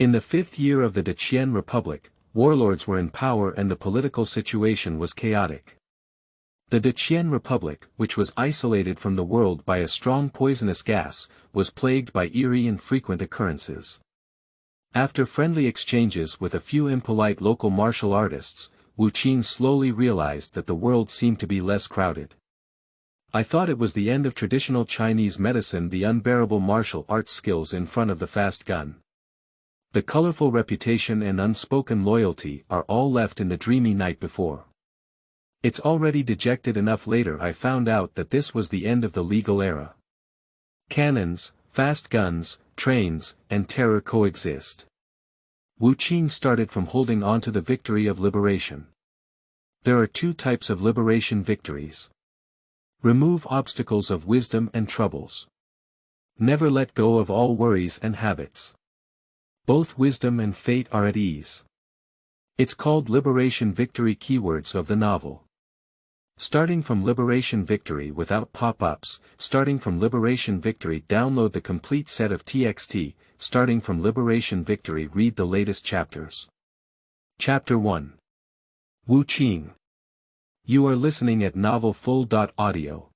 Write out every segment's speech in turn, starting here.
In the fifth year of the Qian Republic, warlords were in power and the political situation was chaotic. The Qian Republic, which was isolated from the world by a strong poisonous gas, was plagued by eerie and frequent occurrences. After friendly exchanges with a few impolite local martial artists, Wu Qing slowly realized that the world seemed to be less crowded. I thought it was the end of traditional Chinese medicine, the unbearable martial arts skills in front of the fast gun. The colorful reputation and unspoken loyalty are all left in the dreamy night before. It's already dejected enough. Later I found out that this was the end of the legal era. Cannons, fast guns, trains, and terror coexist. Wu Qing started from holding on to the victory of liberation. There are two types of liberation victories. Remove obstacles of wisdom and troubles. Never let go of all worries and habits. Both wisdom and fate are at ease. It's called liberation victory. Keywords of the novel. Starting from liberation victory without pop-ups. Starting from liberation victory. Download the complete set of TXT. Starting from liberation victory. Read the latest chapters. Chapter 1. Wu Qing. You are listening at novelfull.audio.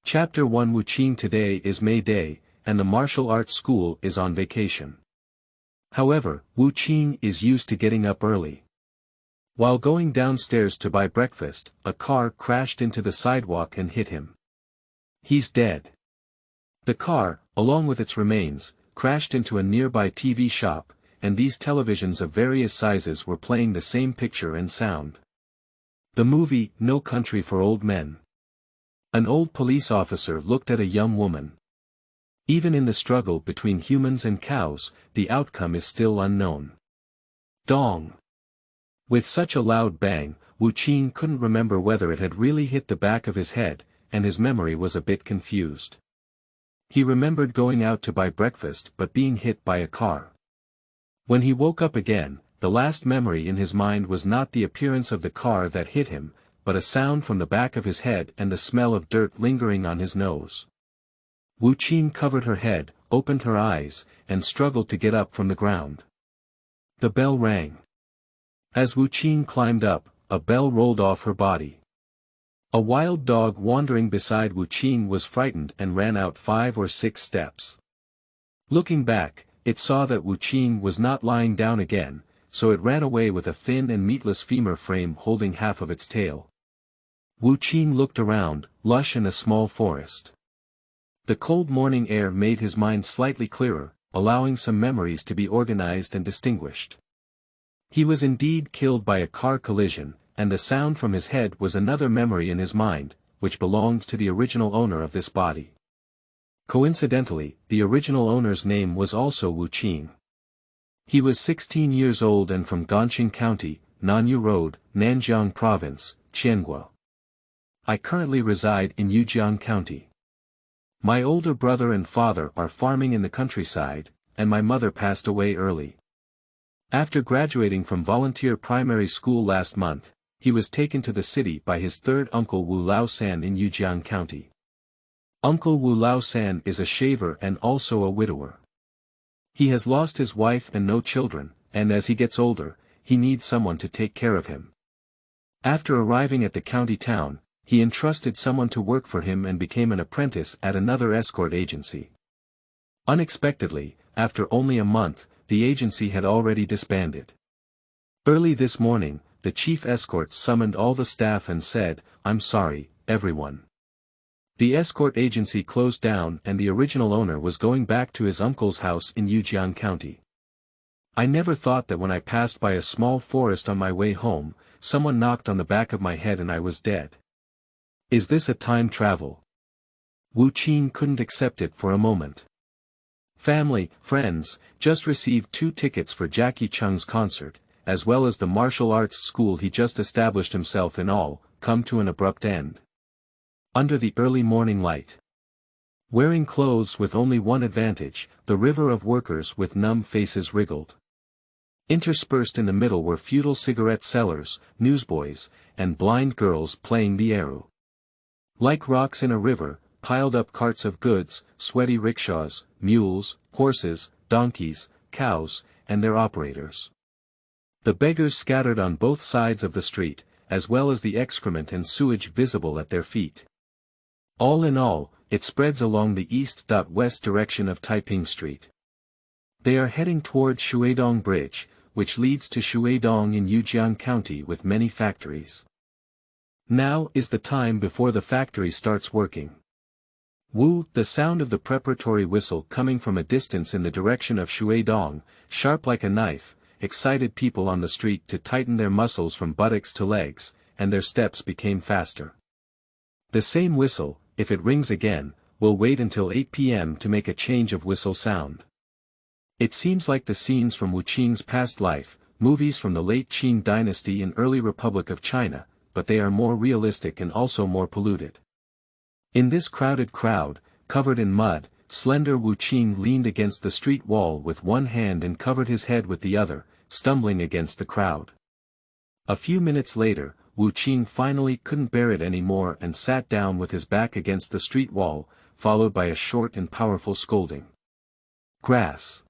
Chapter 1. Wu Qing. Today is May Day, and the martial arts school is on vacation. However, Wu Qing is used to getting up early. While going downstairs to buy breakfast, a car crashed into the sidewalk and hit him. He's dead. The car, along with its remains, crashed into a nearby TV shop, and these televisions of various sizes were playing the same picture and sound. The movie, No Country for Old Men. An old police officer looked at a young woman. Even in the struggle between humans and cows, the outcome is still unknown. Dong. With such a loud bang, Wu Qing couldn't remember whether it had really hit the back of his head, and his memory was a bit confused. He remembered going out to buy breakfast but being hit by a car. When he woke up again, the last memory in his mind was not the appearance of the car that hit him, but a sound from the back of his head and the smell of dirt lingering on his nose. Wu Qing covered her head, opened her eyes, and struggled to get up from the ground. The bell rang. As Wu Qing climbed up, a bell rolled off her body. A wild dog wandering beside Wu Qing was frightened and ran out 5 or 6 steps. Looking back, it saw that Wu Qing was not lying down again, so it ran away with a thin and meatless femur frame holding half of its tail. Wu Qing looked around, lush in a small forest. The cold morning air made his mind slightly clearer, allowing some memories to be organized and distinguished. He was indeed killed by a car collision, and the sound from his head was another memory in his mind, which belonged to the original owner of this body. Coincidentally, the original owner's name was also Wu Qing. He was 16 years old and from Ganqing County, Nanyu Road, Nanjiang Province, Qiangua. I currently reside in Yujiang County. My older brother and father are farming in the countryside, and my mother passed away early. After graduating from volunteer primary school last month, he was taken to the city by his third uncle Wu Lao-san in Yujiang County. Uncle Wu Lao-san is a shaver and also a widower. He has lost his wife and no children, and as he gets older, he needs someone to take care of him. After arriving at the county town, he entrusted someone to work for him and became an apprentice at another escort agency. Unexpectedly, after only a month, the agency had already disbanded. Early this morning, the chief escort summoned all the staff and said, "I'm sorry, everyone. The escort agency closed down and the original owner was going back to his uncle's house in Yujiang County. I never thought that when I passed by a small forest on my way home, someone knocked on the back of my head and I was dead. Is this a time travel?" Wu Qing couldn't accept it for a moment. Family, friends, just received 2 tickets for Jackie Chung's concert, as well as the martial arts school he just established himself in, all come to an abrupt end. Under the early morning light. Wearing clothes with only one advantage, the river of workers with numb faces wriggled. Interspersed in the middle were feudal cigarette sellers, newsboys, and blind girls playing the eru. Like rocks in a river, piled up carts of goods, sweaty rickshaws, mules, horses, donkeys, cows, and their operators. The beggars scattered on both sides of the street, as well as the excrement and sewage visible at their feet. All in all, it spreads along the east-west direction of Taiping Street. They are heading toward Shuidong Bridge, which leads to Shuidong in Yujiang County with many factories. Now is the time before the factory starts working. Woo, the sound of the preparatory whistle coming from a distance in the direction of Shuidong, sharp like a knife, excited people on the street to tighten their muscles from buttocks to legs, and their steps became faster. The same whistle, if it rings again, will wait until 8 p.m. to make a change of whistle sound. It seems like the scenes from Wu Qing's past life, movies from the late Qing dynasty and early Republic of China, but they are more realistic and also more polluted. In this crowded crowd, covered in mud, slender Wu Qing leaned against the street wall with one hand and covered his head with the other, stumbling against the crowd. A few minutes later, Wu Qing finally couldn't bear it anymore and sat down with his back against the street wall, followed by a short and powerful scolding. Grass.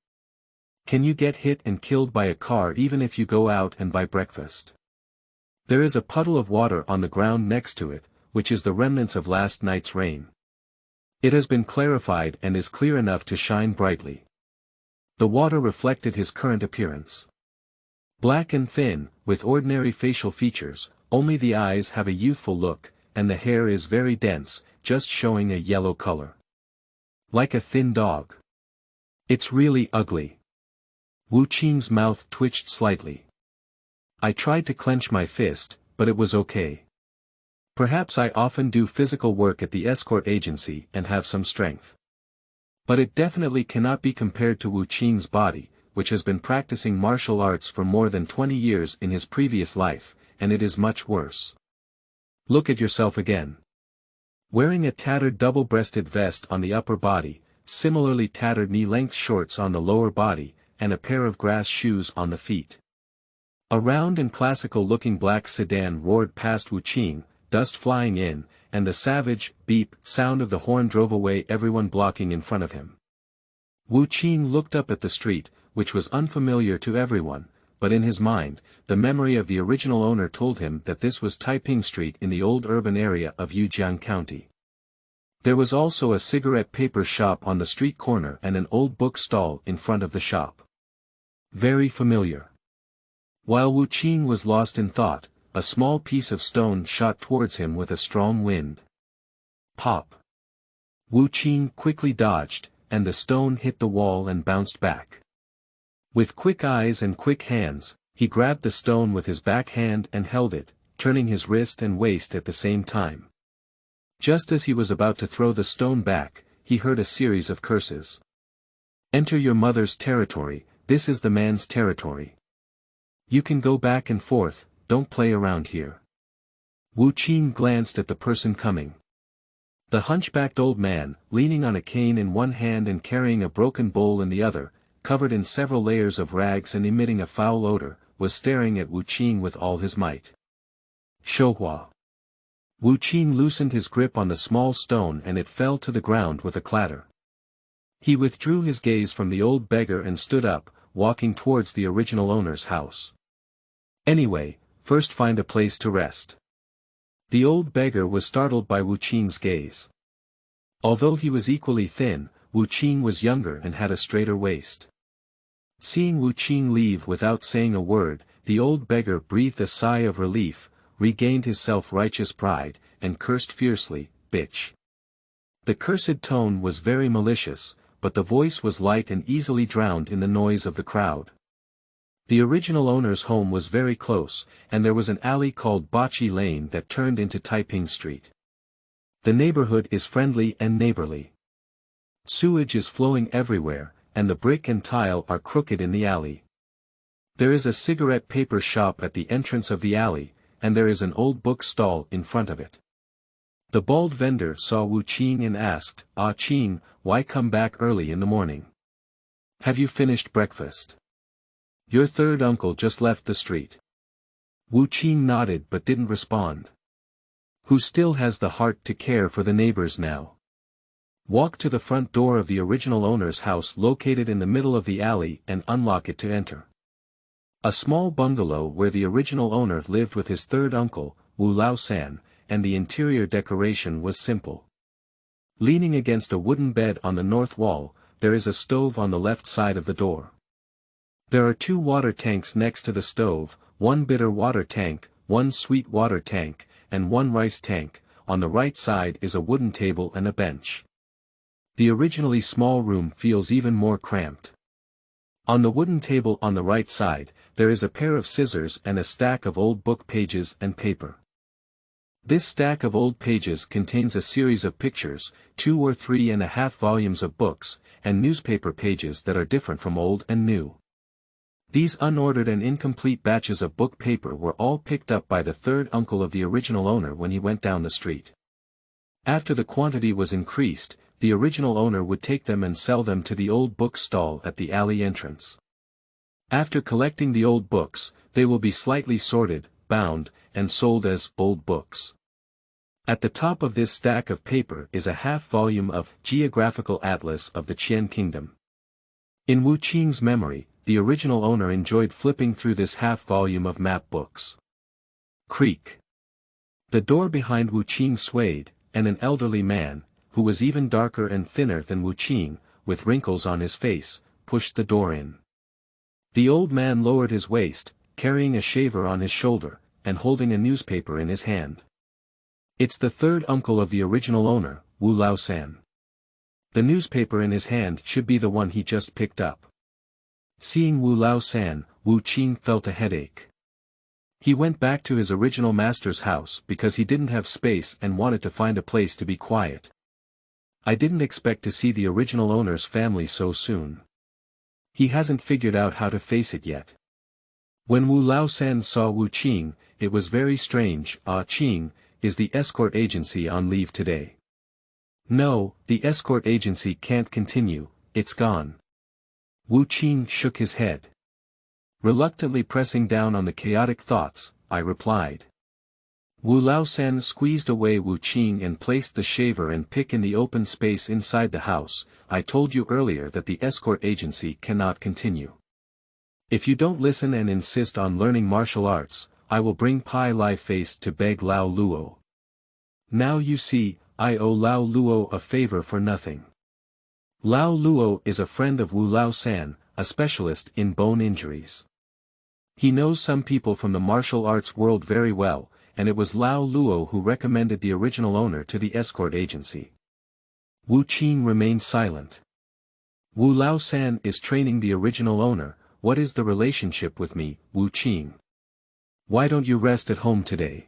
Can you get hit and killed by a car even if you go out and buy breakfast? There is a puddle of water on the ground next to it, which is the remnants of last night's rain. It has been clarified and is clear enough to shine brightly. The water reflected his current appearance. Black and thin, with ordinary facial features, only the eyes have a youthful look, and the hair is very dense, just showing a yellow color. Like a thin dog. It's really ugly. Wu Qing's mouth twitched slightly. I tried to clench my fist, but it was okay. Perhaps I often do physical work at the escort agency and have some strength. But it definitely cannot be compared to Wu Qing's body, which has been practicing martial arts for more than 20 years in his previous life, and it is much worse. Look at yourself again. Wearing a tattered double-breasted vest on the upper body, similarly tattered knee-length shorts on the lower body, and a pair of grass shoes on the feet. A round and classical-looking black sedan roared past Wu Qing, dust flying in, and the savage, beep, sound of the horn drove away everyone blocking in front of him. Wu Qing looked up at the street, which was unfamiliar to everyone, but in his mind, the memory of the original owner told him that this was Taiping Street in the old urban area of Yujiang County. There was also a cigarette paper shop on the street corner and an old book stall in front of the shop. Very familiar. While Wu Qing was lost in thought, a small piece of stone shot towards him with a strong wind. Pop. Wu Qing quickly dodged, and the stone hit the wall and bounced back. With quick eyes and quick hands, he grabbed the stone with his back hand and held it, turning his wrist and waist at the same time. Just as he was about to throw the stone back, he heard a series of curses. Enter your mother's territory, this is the man's territory. You can go back and forth, don't play around here. Wu Qing glanced at the person coming. The hunchbacked old man, leaning on a cane in one hand and carrying a broken bowl in the other, covered in several layers of rags and emitting a foul odor, was staring at Wu Qing with all his might. Shouhua. Wu Qing loosened his grip on the small stone and it fell to the ground with a clatter. He withdrew his gaze from the old beggar and stood up, walking towards the original owner's house. Anyway, first find a place to rest. The old beggar was startled by Wu Qing's gaze. Although he was equally thin, Wu Qing was younger and had a straighter waist. Seeing Wu Qing leave without saying a word, the old beggar breathed a sigh of relief, regained his self-righteous pride, and cursed fiercely, "Bitch." The cursed tone was very malicious, but the voice was light and easily drowned in the noise of the crowd. The original owner's home was very close, and there was an alley called Bocce Lane that turned into Taiping Street. The neighborhood is friendly and neighborly. Sewage is flowing everywhere, and the brick and tile are crooked in the alley. There is a cigarette paper shop at the entrance of the alley, and there is an old book stall in front of it. The bald vendor saw Wu Qing and asked, "Ah Qing, why come back early in the morning? Have you finished breakfast? Your third uncle just left the street." Wu Qing nodded but didn't respond. Who still has the heart to care for the neighbors now? Walk to the front door of the original owner's house located in the middle of the alley and unlock it to enter. A small bungalow where the original owner lived with his third uncle, Wu Lao-san, and the interior decoration was simple. Leaning against a wooden bed on the north wall, there is a stove on the left side of the door. There are 2 water tanks next to the stove, 1 bitter water tank, 1 sweet water tank, and 1 rice tank. On the right side is a wooden table and a bench. The originally small room feels even more cramped. On the wooden table on the right side, there is a pair of scissors and a stack of old book pages and paper. This stack of old pages contains a series of pictures, 2 or 3.5 volumes of books, and newspaper pages that are different from old and new. These unordered and incomplete batches of book paper were all picked up by the third uncle of the original owner when he went down the street. After the quantity was increased, the original owner would take them and sell them to the old book stall at the alley entrance. After collecting the old books, they will be slightly sorted, bound, and sold as old books. At the top of this stack of paper is a half-volume of Geographical Atlas of the Qian Kingdom. In Wu Qing's memory, the original owner enjoyed flipping through this half-volume of map books. Creak. The door behind Wu Qing swayed, and an elderly man, who was even darker and thinner than Wu Qing, with wrinkles on his face, pushed the door in. The old man lowered his waist, carrying a shaver on his shoulder, and holding a newspaper in his hand. It's the third uncle of the original owner, Wu Lao-san. The newspaper in his hand should be the one he just picked up. Seeing Wu Lao-san, Wu Qing felt a headache. He went back to his original master's house because he didn't have space and wanted to find a place to be quiet. I didn't expect to see the original owner's family so soon. He hasn't figured out how to face it yet. When Wu Lao-san saw Wu Qing, it was very strange. Qing, is the escort agency on leave today? No, the escort agency can't continue, it's gone. Wu Qing shook his head. Reluctantly pressing down on the chaotic thoughts, I replied. Wu Lao-san squeezed away Wu Qing and placed the shaver and pick in the open space inside the house. I told you earlier that the escort agency cannot continue. If you don't listen and insist on learning martial arts, I will bring Pai Lai Face to beg Lao Luo. Now you see, I owe Lao Luo a favor for nothing. Lao Luo is a friend of Wu Lao-san, a specialist in bone injuries. He knows some people from the martial arts world very well, and it was Lao Luo who recommended the original owner to the escort agency. Wu Qing remained silent. Wu Lao-san is training the original owner. What is the relationship with me, Wu Qing? Why don't you rest at home today?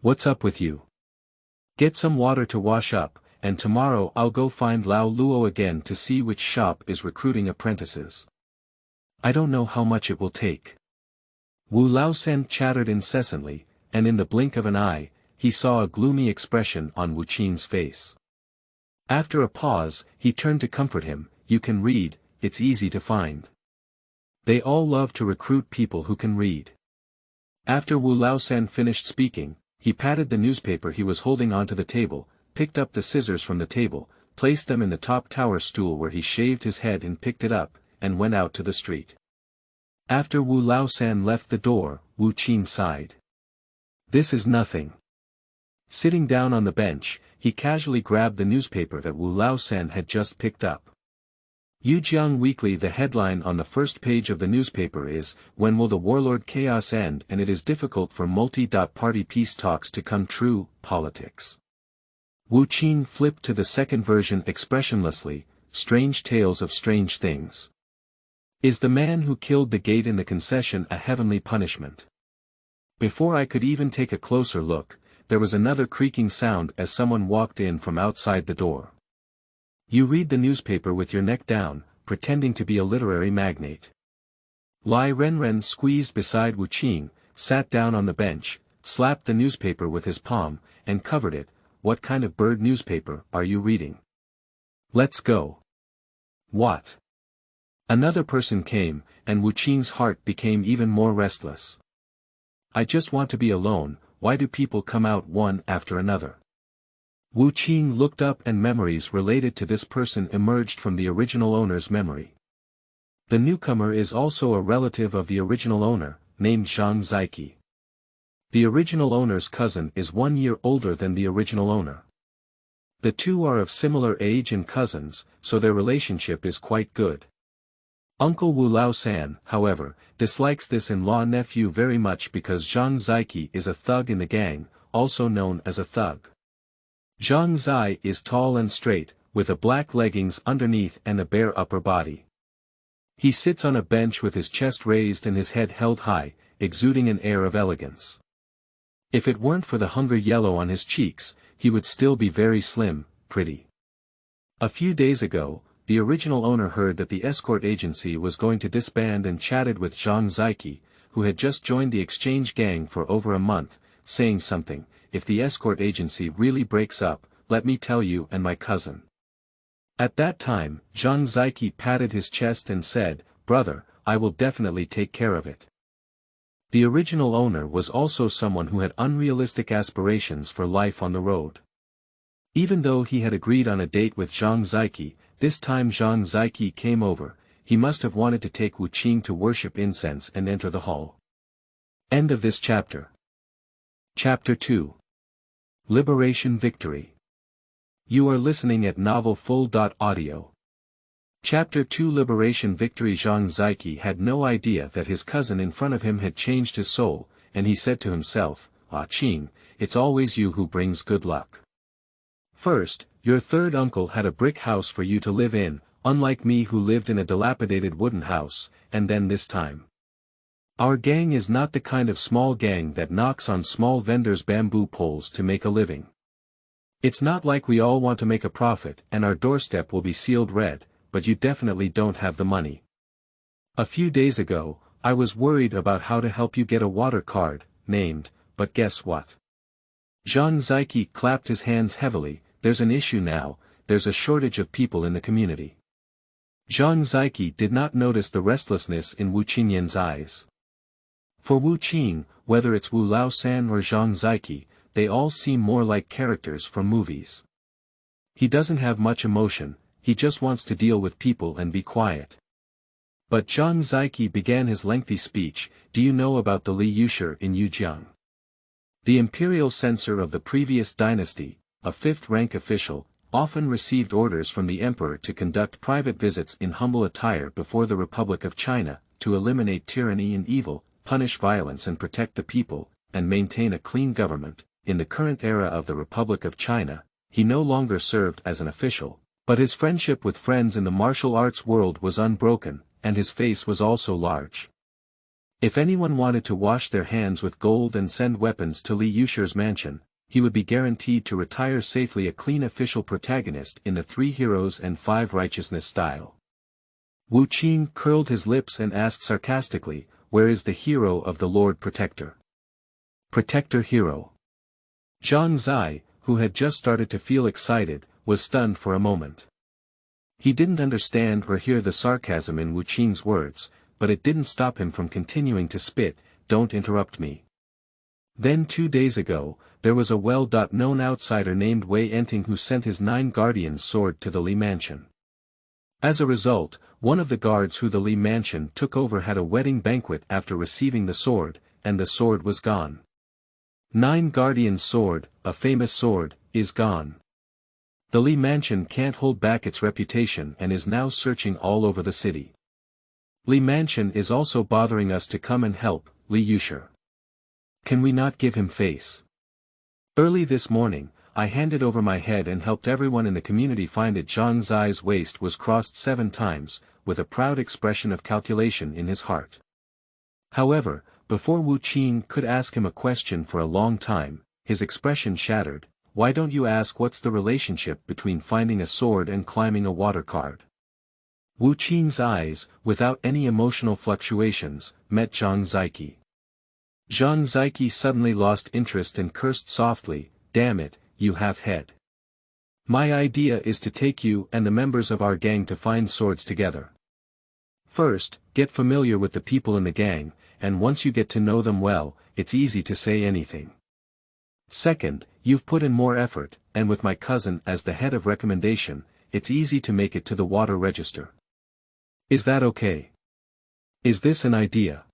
What's up with you? Get some water to wash up, and tomorrow I'll go find Lao Luo again to see which shop is recruiting apprentices. I don't know how much it will take. Wu Lao-san chattered incessantly, and in the blink of an eye, he saw a gloomy expression on Wu Qing's face. After a pause, he turned to comfort him. You can read, it's easy to find. They all love to recruit people who can read. After Wu Lao-san finished speaking, he patted the newspaper he was holding onto the table, picked up the scissors from the table, placed them in the top tower stool where he shaved his head and picked it up, and went out to the street. After Wu Lao-san left the door, Wu Qing sighed. This is nothing. Sitting down on the bench, he casually grabbed the newspaper that Wu Lao-san had just picked up. Yujiang Weekly. The headline on the first page of the newspaper is, When will the warlord chaos end? And it is difficult for multi-party peace talks to come true, politics. Wu Qing flipped to the second version expressionlessly, Strange tales of strange things. Is the man who killed the gate in the concession a heavenly punishment? Before I could even take a closer look, there was another creaking sound as someone walked in from outside the door. You read the newspaper with your neck down, pretending to be a literary magnate. Lai Renren squeezed beside Wu Qing, sat down on the bench, slapped the newspaper with his palm, and covered it. What kind of bird newspaper are you reading? Let's go. What? Another person came, and Wu Qing's heart became even more restless. I just want to be alone. Why do people come out one after another? Wu Qing looked up and memories related to this person emerged from the original owner's memory. The newcomer is also a relative of the original owner, named Zhang Ziqi. The original owner's cousin is 1 year older than the original owner. The two are of similar age and cousins, so their relationship is quite good. Uncle Wu Lao-san, however, dislikes this in-law nephew very much because Zhang Ziqi is a thug in the gang, also known as a thug. Zhang Zai is tall and straight, with a black leggings underneath and a bare upper body. He sits on a bench with his chest raised and his head held high, exuding an air of elegance. If it weren't for the hunger yellow on his cheeks, he would still be very slim, pretty. A few days ago, the original owner heard that the escort agency was going to disband and chatted with Zhang Ziqi, who had just joined the exchange gang for over a month, saying something, "If the escort agency really breaks up, let me tell you and my cousin." At that time, Zhang Ziqi patted his chest and said, "Brother, I will definitely take care of it." The original owner was also someone who had unrealistic aspirations for life on the road. Even though he had agreed on a date with Zhang Ziqi, this time Zhang Ziqi came over, he must have wanted to take Wu Qing to worship incense and enter the hall. End of this chapter. Chapter 2. Liberation Victory. You are listening at novelfull.audio. Chapter 2 Liberation Victory. Zhang Ziqi had no idea that his cousin in front of him had changed his soul, and he said to himself, "Ah Qing, it's always you who brings good luck. First, your third uncle had a brick house for you to live in, unlike me who lived in a dilapidated wooden house, and then this time. Our gang is not the kind of small gang that knocks on small vendors' bamboo poles to make a living. It's not like we all want to make a profit and our doorstep will be sealed red, but you definitely don't have the money. A few days ago, I was worried about how to help you get a water card, named, but guess what?" Zhang Ziqi clapped his hands heavily. "There's an issue now, there's a shortage of people in the community." Zhang Ziqi did not notice the restlessness in Wu Qingyan's eyes. For Wu Qing, whether it's Wu Lao-san or Zhang Ziqi, they all seem more like characters from movies. He doesn't have much emotion, he just wants to deal with people and be quiet. But Zhang Ziqi began his lengthy speech. "Do you know about the Li Yushi in Yujiang? The imperial censor of the previous dynasty, a fifth-rank official, often received orders from the emperor to conduct private visits in humble attire before the Republic of China, to eliminate tyranny and evil, punish violence and protect the people, and maintain a clean government." In the current era of the Republic of China, he no longer served as an official, but his friendship with friends in the martial arts world was unbroken, and his face was also large. If anyone wanted to wash their hands with gold and send weapons to Li Yushi's mansion, he would be guaranteed to retire safely a clean official protagonist in the 3 heroes and 5 righteousness style. Wu Qing curled his lips and asked sarcastically, "Where is the hero of the Lord Protector?" Protector hero. Zhang Zai, who had just started to feel excited, was stunned for a moment. He didn't understand or hear the sarcasm in Wu Qing's words, but it didn't stop him from continuing to spit, "Don't interrupt me." Then 2 days ago, there was a well-known outsider named Wei Enting who sent his 9 guardians' sword to the Li mansion. As a result, one of the guards who the Li mansion took over had a wedding banquet after receiving the sword, and the sword was gone. 9 guardians' sword, a famous sword, is gone. The Li mansion can't hold back its reputation and is now searching all over the city. Li mansion is also bothering us to come and help, Li Yushi. Can we not give him face? Early this morning, I handed over my head and helped everyone in the community find it. Zhang Zai's waist was crossed 7 times, with a proud expression of calculation in his heart. However, before Wu Qing could ask him a question for a long time, his expression shattered. "Why don't you ask what's the relationship between finding a sword and climbing a water card?" Wu Qing's eyes, without any emotional fluctuations, met Zhang Ziqi. Zhang Ziqi suddenly lost interest and cursed softly, "Damn it, you have head. My idea is to take you and the members of our gang to find swords together. First, get familiar with the people in the gang, and once you get to know them well, it's easy to say anything. Second, you've put in more effort, and with my cousin as the head of recommendation, it's easy to make it to the water register. Is that okay? Is this an idea?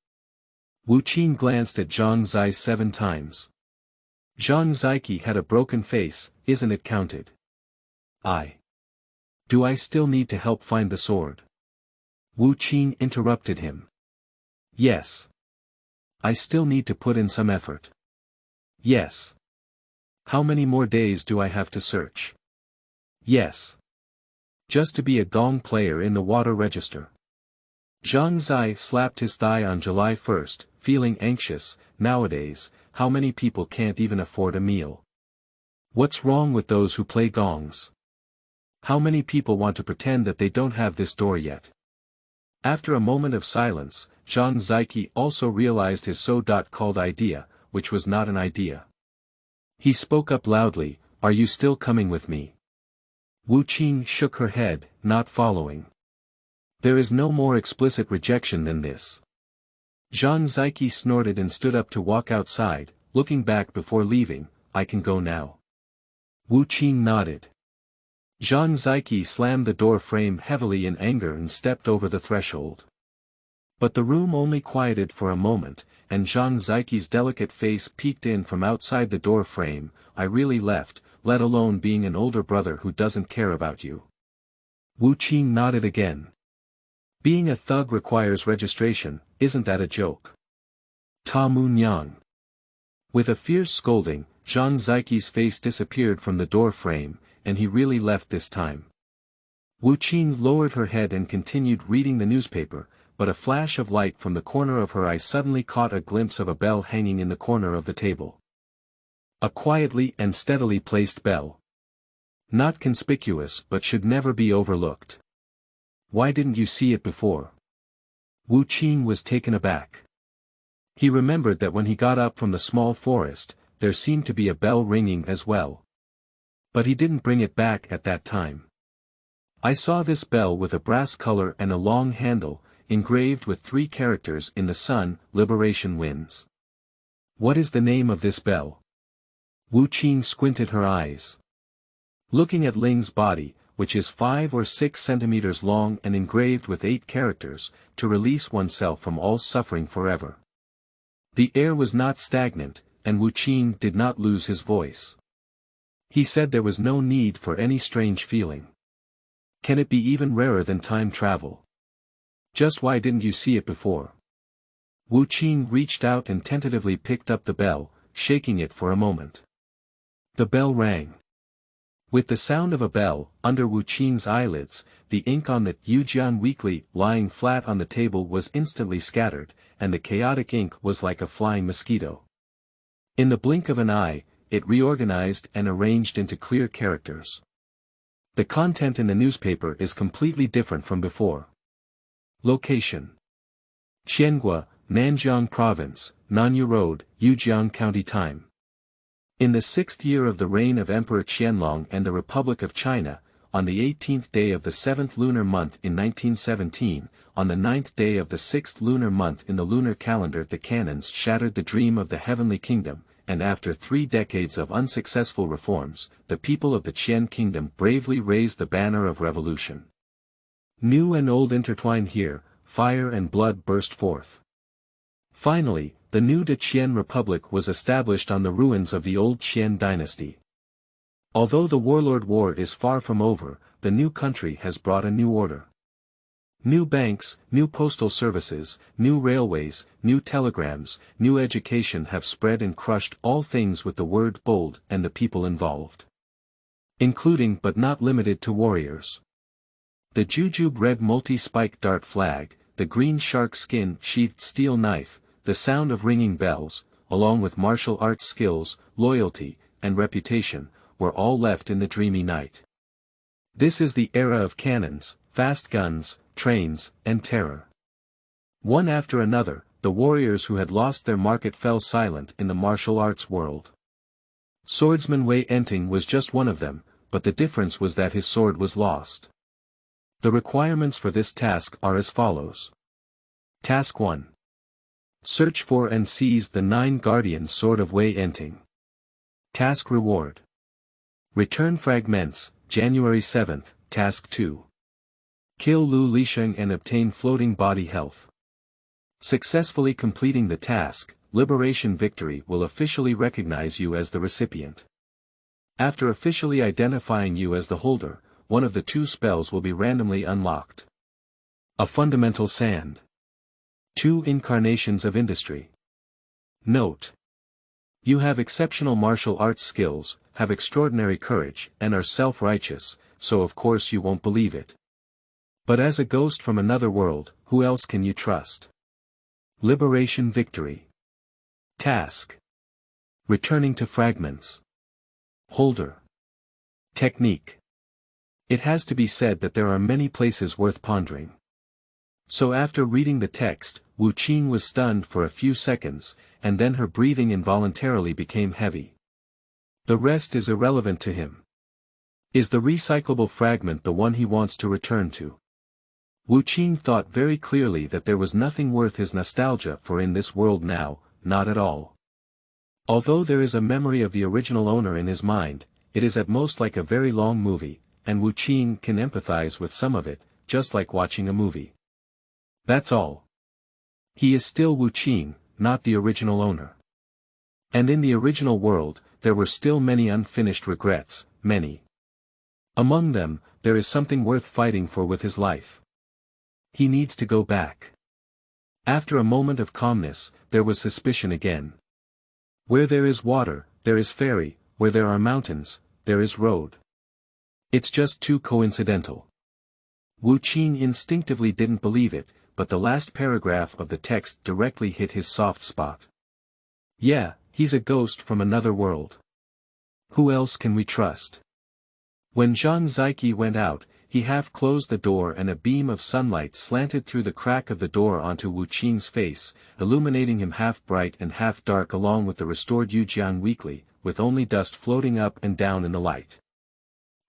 Wu Qing glanced at Zhang Zai 7 times. Zhang Zaiki had a broken face, isn't it counted? Do I still need to help find the sword? Wu Qing interrupted him. Yes. I still need to put in some effort. Yes. How many more days do I have to search? Yes. Just to be a gong player in the water register. Zhang Zai slapped his thigh on July 1st, feeling anxious. Nowadays, how many people can't even afford a meal? What's wrong with those who play gongs? How many people want to pretend that they don't have this door yet? After a moment of silence, Zhang Zaiki also realized his so-called idea, which was not an idea. He spoke up loudly, "Are you still coming with me?" Wu Qing shook her head, not following. There is no more explicit rejection than this. Zhang Zaiki snorted and stood up to walk outside, looking back before leaving. "I can go now." Wu Qing nodded. Zhang Zaiki slammed the door frame heavily in anger and stepped over the threshold. But the room only quieted for a moment, and Zhang Zaiki's delicate face peeked in from outside the door frame. "I really left, let alone being an older brother who doesn't care about you." Wu Qing nodded again. "Being a thug requires registration, isn't that a joke?" Ta Mu Nyang. With a fierce scolding, Zhang Zaiki's face disappeared from the door frame, and he really left this time. Wu Qing lowered her head and continued reading the newspaper, but a flash of light from the corner of her eye suddenly caught a glimpse of a bell hanging in the corner of the table. A quietly and steadily placed bell. Not conspicuous but should never be overlooked. Why didn't you see it before? Wu Qing was taken aback. He remembered that when he got up from the small forest, there seemed to be a bell ringing as well. But he didn't bring it back at that time. "I saw this bell with a brass color and a long handle, engraved with 3 characters in the sun, liberation wins." "What is the name of this bell?" Wu Qing squinted her eyes. Looking at Ling's body, which is 5 or 6 centimeters long and engraved with 8 characters, "to release oneself from all suffering forever." The air was not stagnant, and Wu Qing did not lose his voice. He said there was no need for any strange feeling. Can it be even rarer than time travel? Just why didn't you see it before? Wu Qing reached out and tentatively picked up the bell, shaking it for a moment. The bell rang. With the sound of a bell, under Wu Qing's eyelids, the ink on the Yujian Weekly lying flat on the table was instantly scattered, and the chaotic ink was like a flying mosquito. In the blink of an eye, it reorganized and arranged into clear characters. The content in the newspaper is completely different from before. Location: Qiangua, Nanjiang Province, Nanyu Road, Yujiang County. Time: in the 6th year of the reign of Emperor Qianlong and the Republic of China, on the 18th day of the 7th lunar month in 1917, on the 9th day of the 6th lunar month in the lunar calendar, the cannons shattered the dream of the heavenly kingdom, and after 3 decades of unsuccessful reforms, the people of the Qian kingdom bravely raised the banner of revolution. New and old intertwined here, fire and blood burst forth. Finally, the new Qian Republic was established on the ruins of the old Qian dynasty. Although the warlord war is far from over, the new country has brought a new order. New banks, new postal services, new railways, new telegrams, new education have spread and crushed all things with the word bold and the people involved. Including but not limited to warriors. The jujube red multi-spike dart flag, the green shark skin sheathed steel knife, the sound of ringing bells, along with martial arts skills, loyalty, and reputation, were all left in the dreamy night. This is the era of cannons, fast guns, trains, and terror. One after another, the warriors who had lost their market fell silent in the martial arts world. Swordsman Wei Enting was just one of them, but the difference was that his sword was lost. The requirements for this task are as follows. Task 1. Search for and seize the 9 guardian sword of Wei Enting. Task Reward. Return Fragments, January 7, Task 2. Kill Lu Lisheng and obtain floating body health. Successfully completing the task, Liberation Victory will officially recognize you as the recipient. After officially identifying you as the holder, one of the two spells will be randomly unlocked. A Fundamental Sand. 2 Incarnations of Industry. Note: you have exceptional martial arts skills, have extraordinary courage, and are self-righteous, so of course you won't believe it. But as a ghost from another world, who else can you trust? Liberation Victory. Task: returning to fragments. Holder. Technique. It has to be said that there are many places worth pondering. So after reading the text, Wu Qing was stunned for a few seconds, and then her breathing involuntarily became heavy. The rest is irrelevant to him. Is the recyclable fragment the one he wants to return to? Wu Qing thought very clearly that there was nothing worth his nostalgia for in this world now, not at all. Although there is a memory of the original owner in his mind, it is at most like a very long movie, and Wu Qing can empathize with some of it, just like watching a movie. That's all. He is still Wu Qing, not the original owner. And in the original world, there were still many unfinished regrets, many. Among them, there is something worth fighting for with his life. He needs to go back. After a moment of calmness, there was suspicion again. Where there is water, there is ferry, where there are mountains, there is road. It's just too coincidental. Wu Qing instinctively didn't believe it, but the last paragraph of the text directly hit his soft spot. Yeah, he's a ghost from another world. Who else can we trust? When Zhang Ziqi went out, he half closed the door and a beam of sunlight slanted through the crack of the door onto Wu Qing's face, illuminating him half bright and half dark along with the restored Yujiang weekly, with only dust floating up and down in the light.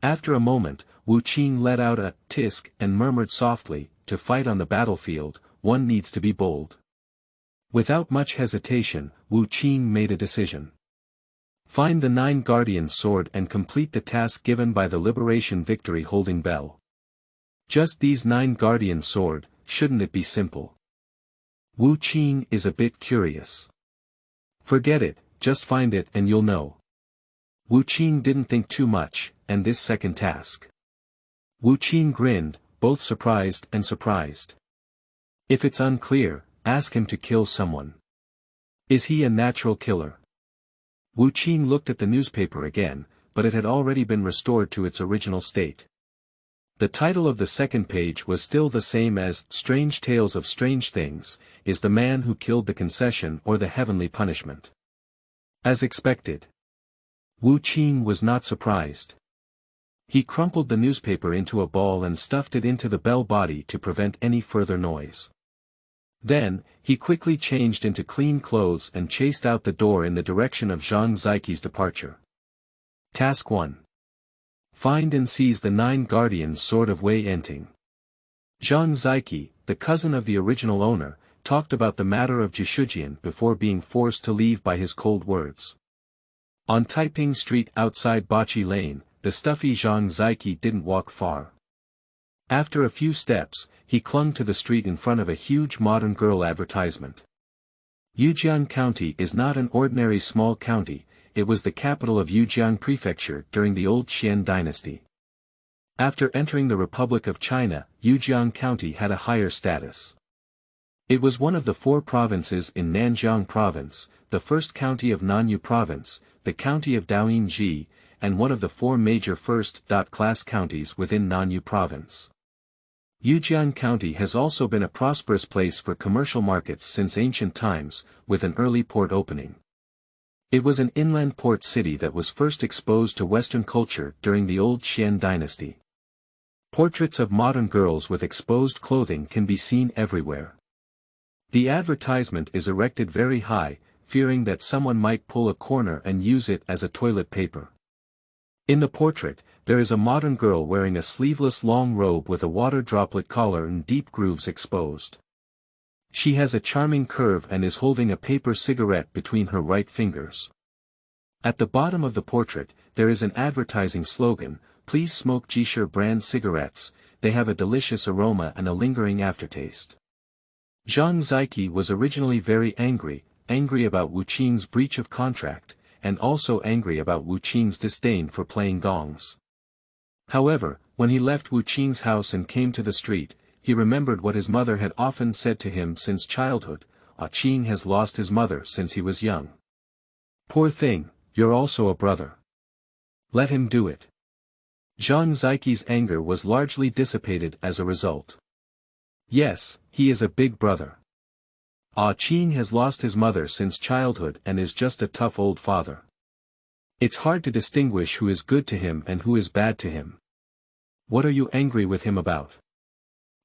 After a moment, Wu Qing let out a tisk and murmured softly, to fight on the battlefield, one needs to be bold. Without much hesitation, Wu Qing made a decision. Find the 9 Guardians' sword and complete the task given by the Liberation Victory holding bell. Just these 9 Guardians' sword, shouldn't it be simple? Wu Qing is a bit curious. Forget it, just find it and you'll know. Wu Qing didn't think too much, and this second task. Wu Qing grinned, both surprised and surprised. If it's unclear, ask him to kill someone. Is he a natural killer? Wu Qing looked at the newspaper again, but it had already been restored to its original state. The title of the second page was still the same as Strange Tales of Strange Things, Is the Man Who Killed the Concession or the Heavenly Punishment? As expected. Wu Qing was not surprised. He crumpled the newspaper into a ball and stuffed it into the bell body to prevent any further noise. Then, he quickly changed into clean clothes and chased out the door in the direction of Zhang Ziqi's departure. Task 1. Find and seize the 9 Guardians' sword of Wei Enting. Zhang Ziqi, the cousin of the original owner, talked about the matter of Jishujian before being forced to leave by his cold words. On Taiping Street outside Bachi Lane, the stuffy Zhang Ziqi didn't walk far. After a few steps, he clung to the street in front of a huge modern girl advertisement. Yujiang County is not an ordinary small county, it was the capital of Yujiang Prefecture during the old Qian dynasty. After entering the Republic of China, Yujiang County had a higher status. It was one of the 4 provinces in Nanjiang Province, the first county of Nanyu Province, the county of Daoyingji, and one of the 4 major first-class counties within Nanyu Province. Yujiang County has also been a prosperous place for commercial markets since ancient times, with an early port opening. It was an inland port city that was first exposed to Western culture during the old Qian dynasty. Portraits of modern girls with exposed clothing can be seen everywhere. The advertisement is erected very high, fearing that someone might pull a corner and use it as a toilet paper. In the portrait, there is a modern girl wearing a sleeveless long robe with a water droplet collar and deep grooves exposed. She has a charming curve and is holding a paper cigarette between her right fingers. At the bottom of the portrait, there is an advertising slogan, "Please smoke Jisher brand cigarettes, they have a delicious aroma and a lingering aftertaste." Zhang Ziqi was originally very angry about Wu Qing's breach of contract, and also angry about Wu Qing's disdain for playing gongs. However, when he left Wu Qing's house and came to the street, he remembered what his mother had often said to him since childhood, Qing has lost his mother since he was young. Poor thing, you're also a brother. Let him do it. Zhang Ziqi's anger was largely dissipated as a result. Yes, he is a big brother. Qing has lost his mother since childhood and is just a tough old father. It's hard to distinguish who is good to him and who is bad to him. What are you angry with him about?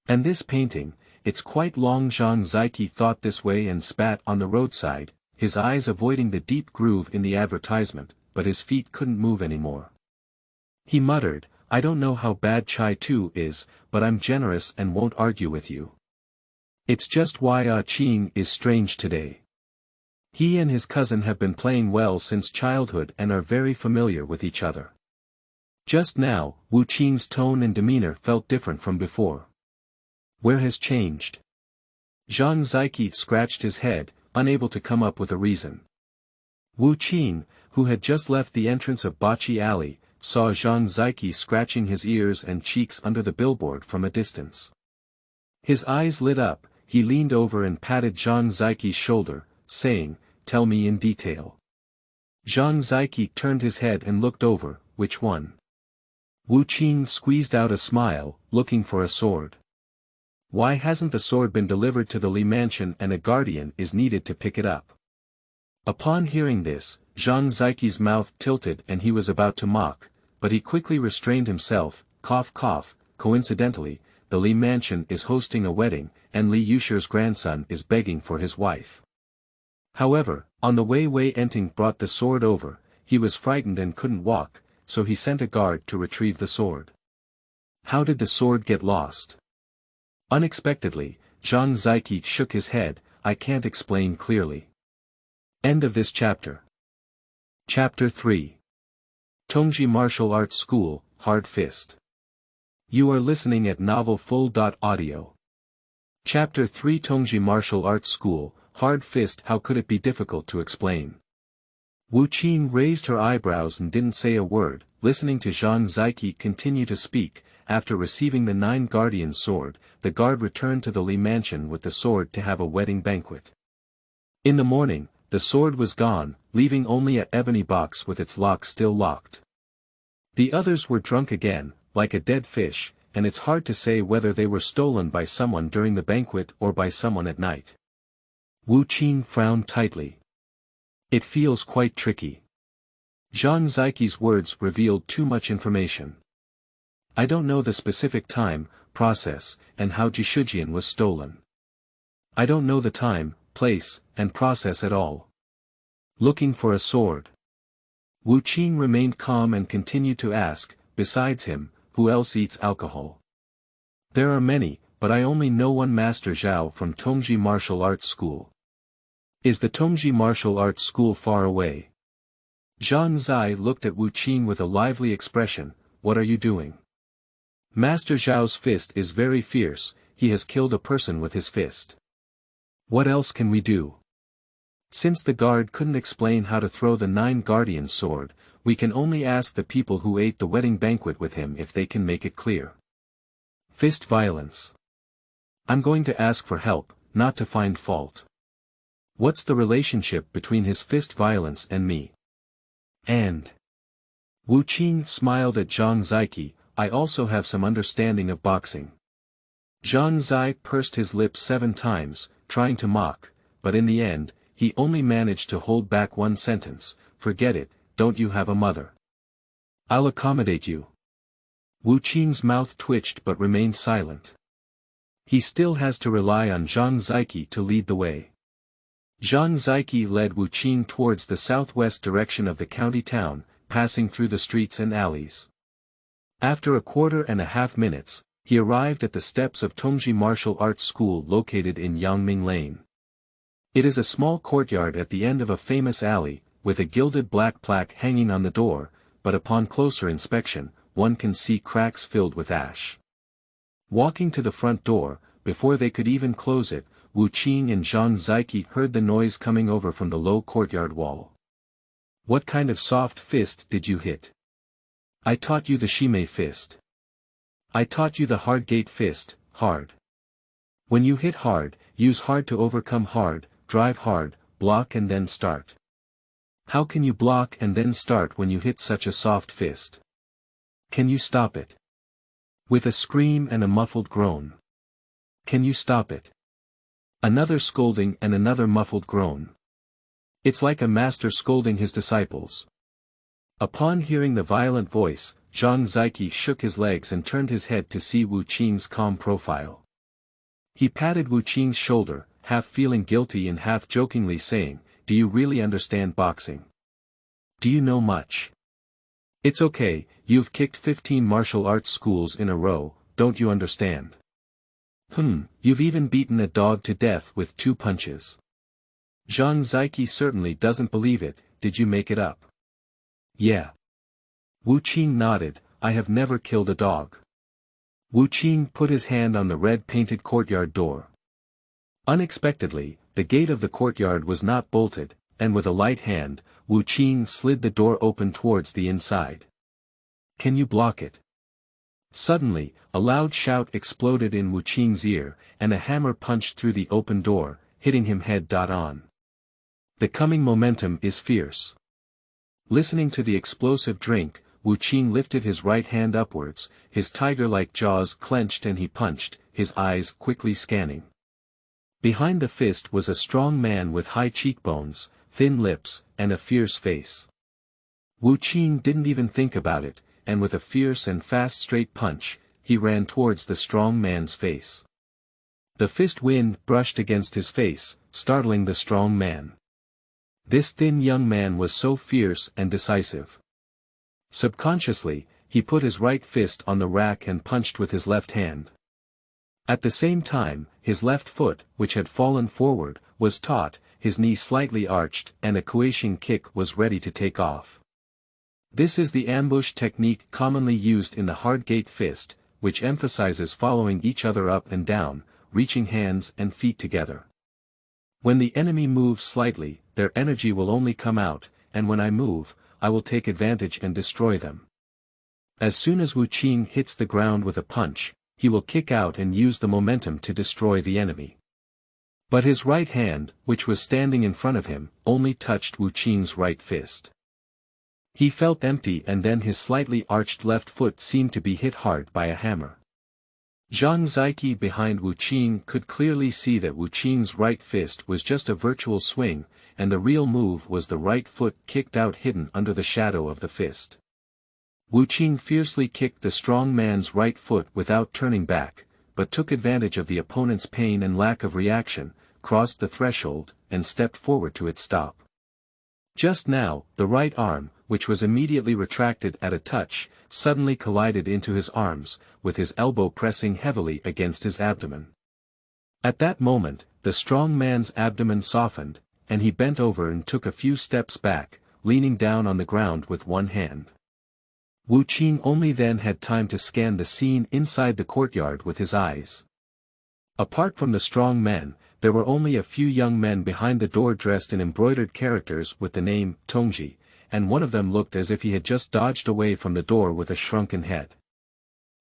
And this painting, it's quite long. Zhang Ziqi thought this way and spat on the roadside, his eyes avoiding the deep groove in the advertisement, but his feet couldn't move anymore. He muttered, I don't know how bad Chai Tu is, but I'm generous and won't argue with you. It's just why Qing is strange today. He and his cousin have been playing well since childhood and are very familiar with each other. Just now, Wu Qing's tone and demeanor felt different from before. Where has changed? Zhang Ziqi scratched his head, unable to come up with a reason. Wu Qing, who had just left the entrance of Bachi Alley, saw Zhang Ziqi scratching his ears and cheeks under the billboard from a distance. His eyes lit up, he leaned over and patted Zhang Ziqi's shoulder, saying, Tell me in detail. Zhang Ziqi turned his head and looked over, which one? Wu Qing squeezed out a smile, looking for a sword. Why hasn't the sword been delivered to the Li mansion and a guardian is needed to pick it up? Upon hearing this, Zhang Ziqi's mouth tilted and he was about to mock, but he quickly restrained himself, cough cough, coincidentally, the Li mansion is hosting a wedding, and Li Yusher's grandson is begging for his wife. However, on the way Wei Enting brought the sword over, he was frightened and couldn't walk, so he sent a guard to retrieve the sword. How did the sword get lost? Unexpectedly, Zhang Ziqi shook his head, I can't explain clearly. End of this chapter. Chapter 3. Tongzhi Martial Arts School, Hard Fist. You are listening at novelfull.audio. Chapter 3 Tongzhi Martial Arts School, Hard Fist. How could it be difficult to explain? Wu Qing raised her eyebrows and didn't say a word, listening to Zhang Ziqi continue to speak. After receiving the 9 Guardian sword, the guard returned to the Li mansion with the sword to have a wedding banquet. In the morning, the sword was gone, leaving only an ebony box with its lock still locked. The others were drunk again, like a dead fish, and it's hard to say whether they were stolen by someone during the banquet or by someone at night. Wu Qing frowned tightly. It feels quite tricky. Zhang Ziqi's words revealed too much information. I don't know the specific time, process, and how Jishujian was stolen. I don't know the time, place, and process at all. Looking for a sword. Wu Qing remained calm and continued to ask, besides him, who else eats alcohol? There are many, but I only know one Master Zhao from Tongzhi Martial Arts School. Is the Tongzhi Martial Arts School far away? Zhang Zai looked at Wu Qing with a lively expression, what are you doing? Master Zhao's fist is very fierce, he has killed a person with his fist. What else can we do? Since the guard couldn't explain how to throw the 9 Guardian sword, we can only ask the people who ate the wedding banquet with him if they can make it clear. Fist violence. I'm going to ask for help, not to find fault. What's the relationship between his fist violence and me? And Wu Qing smiled at Zhang Ziqi, I also have some understanding of boxing. Zhang Zai pursed his lips 7 times, trying to mock, but in the end, he only managed to hold back one sentence, forget it, don't you have a mother? I'll accommodate you. Wu Qing's mouth twitched but remained silent. He still has to rely on Zhang Ziqi to lead the way. Zhang Ziqi led Wu Qing towards the southwest direction of the county town, passing through the streets and alleys. After a 1.5 minutes, he arrived at the steps of Tongzhi Martial Arts School located in Yangming Lane. It is a small courtyard at the end of a famous alley, with a gilded black plaque hanging on the door, but upon closer inspection, one can see cracks filled with ash. Walking to the front door, before they could even close it, Wu Qing and Zhang Ziqi heard the noise coming over from the low courtyard wall. "What kind of soft fist did you hit?" "I taught you the Shimei fist. I taught you the hard gate fist, hard. When you hit hard, use hard to overcome hard, drive hard, block and then start. How can you block and then start when you hit such a soft fist? Can you stop it?" With a scream and a muffled groan. "Can you stop it?" Another scolding and another muffled groan. It's like a master scolding his disciples. Upon hearing the violent voice, Zhang Ziqi shook his legs and turned his head to see Wu Qing's calm profile. He patted Wu Qing's shoulder, half feeling guilty and half jokingly saying, "Do you really understand boxing? Do you know much? It's okay, you've kicked 15 martial arts schools in a row, don't you understand? You've even beaten a dog to death with 2 punches. Zhang Ziqi certainly doesn't believe it, did you make it up?" "Yeah." Wu Qing nodded, "I have never killed a dog." Wu Qing put his hand on the red-painted courtyard door. Unexpectedly, the gate of the courtyard was not bolted, and with a light hand, Wu Qing slid the door open towards the inside. "Can you block it?" Suddenly, a loud shout exploded in Wu Qing's ear, and a hammer punched through the open door, hitting him head-on. The coming momentum is fierce. Listening to the explosive drink, Wu Qing lifted his right hand upwards, his tiger-like jaws clenched and he punched, his eyes quickly scanning. Behind the fist was a strong man with high cheekbones, thin lips, and a fierce face. Wu Qing didn't even think about it, and with a fierce and fast straight punch, he ran towards the strong man's face. The fist wind brushed against his face, startling the strong man. This thin young man was so fierce and decisive. Subconsciously, he put his right fist on the rack and punched with his left hand. At the same time, his left foot, which had fallen forward, was taut, his knee slightly arched, and a Kuei kick was ready to take off. This is the ambush technique commonly used in the hard gate fist, which emphasizes following each other up and down, reaching hands and feet together. When the enemy moves slightly, their energy will only come out, and when I move, I will take advantage and destroy them. As soon as Wu Qing hits the ground with a punch, he will kick out and use the momentum to destroy the enemy. But his right hand, which was standing in front of him, only touched Wu Qing's right fist. He felt empty and then his slightly arched left foot seemed to be hit hard by a hammer. Zhang Ziqi behind Wu Qing could clearly see that Wu Qing's right fist was just a virtual swing, and the real move was the right foot kicked out hidden under the shadow of the fist. Wu Qing fiercely kicked the strong man's right foot without turning back, but took advantage of the opponent's pain and lack of reaction, crossed the threshold, and stepped forward to its stop. Just now, the right arm, which was immediately retracted at a touch, suddenly collided into his arms, with his elbow pressing heavily against his abdomen. At that moment, the strong man's abdomen softened, and he bent over and took a few steps back, leaning down on the ground with one hand. Wu Qing only then had time to scan the scene inside the courtyard with his eyes. Apart from the strong men, there were only a few young men behind the door dressed in embroidered characters with the name Tongzhi, and one of them looked as if he had just dodged away from the door with a shrunken head.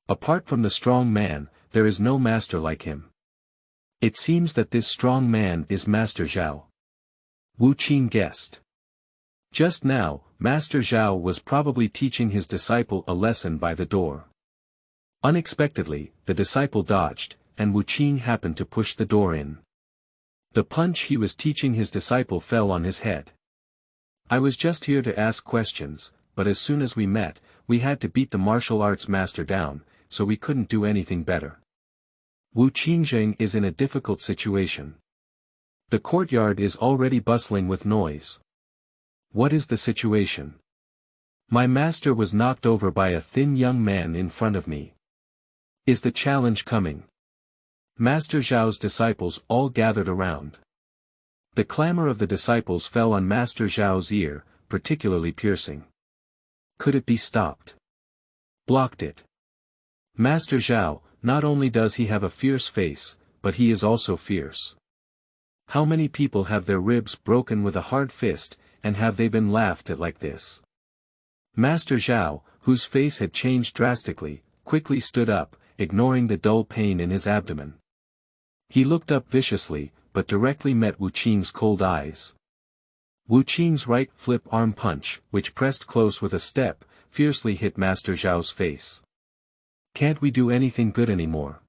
Apart from the strong man, there is no master like him. It seems that this strong man is Master Zhao. Wu Qing guessed. Just now, Master Zhao was probably teaching his disciple a lesson by the door. Unexpectedly, the disciple dodged, and Wu Qing happened to push the door in. The punch he was teaching his disciple fell on his head. "I was just here to ask questions, but as soon as we met, we had to beat the martial arts master down, so we couldn't do anything better." Wu Qingzheng is in a difficult situation. The courtyard is already bustling with noise. What is the situation? My master was knocked over by a thin young man in front of me. Is the challenge coming? Master Zhao's disciples all gathered around. The clamor of the disciples fell on Master Zhao's ear, particularly piercing. Could it be stopped? Blocked it. Master Zhao, not only does he have a fierce face, but he is also fierce. How many people have their ribs broken with a hard fist, and have they been laughed at like this? Master Zhao, whose face had changed drastically, quickly stood up, ignoring the dull pain in his abdomen. He looked up viciously, but directly met Wu Qing's cold eyes. Wu Qing's right flip arm punch, which pressed close with a step, fiercely hit Master Zhao's face. Can't we do anything good anymore?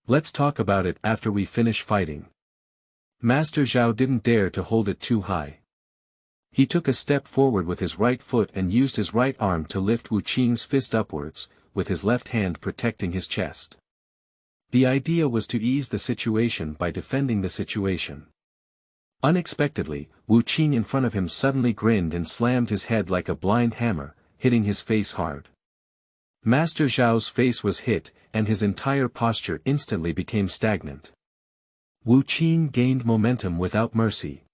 Let's talk about it after we finish fighting. Master Zhao didn't dare to hold it too high. He took a step forward with his right foot and used his right arm to lift Wu Qing's fist upwards, with his left hand protecting his chest. The idea was to ease the situation by defending the situation. Unexpectedly, Wu Qing in front of him suddenly grinned and slammed his head like a blind hammer, hitting his face hard. Master Zhao's face was hit, and his entire posture instantly became stagnant. Wu Qing gained momentum without mercy.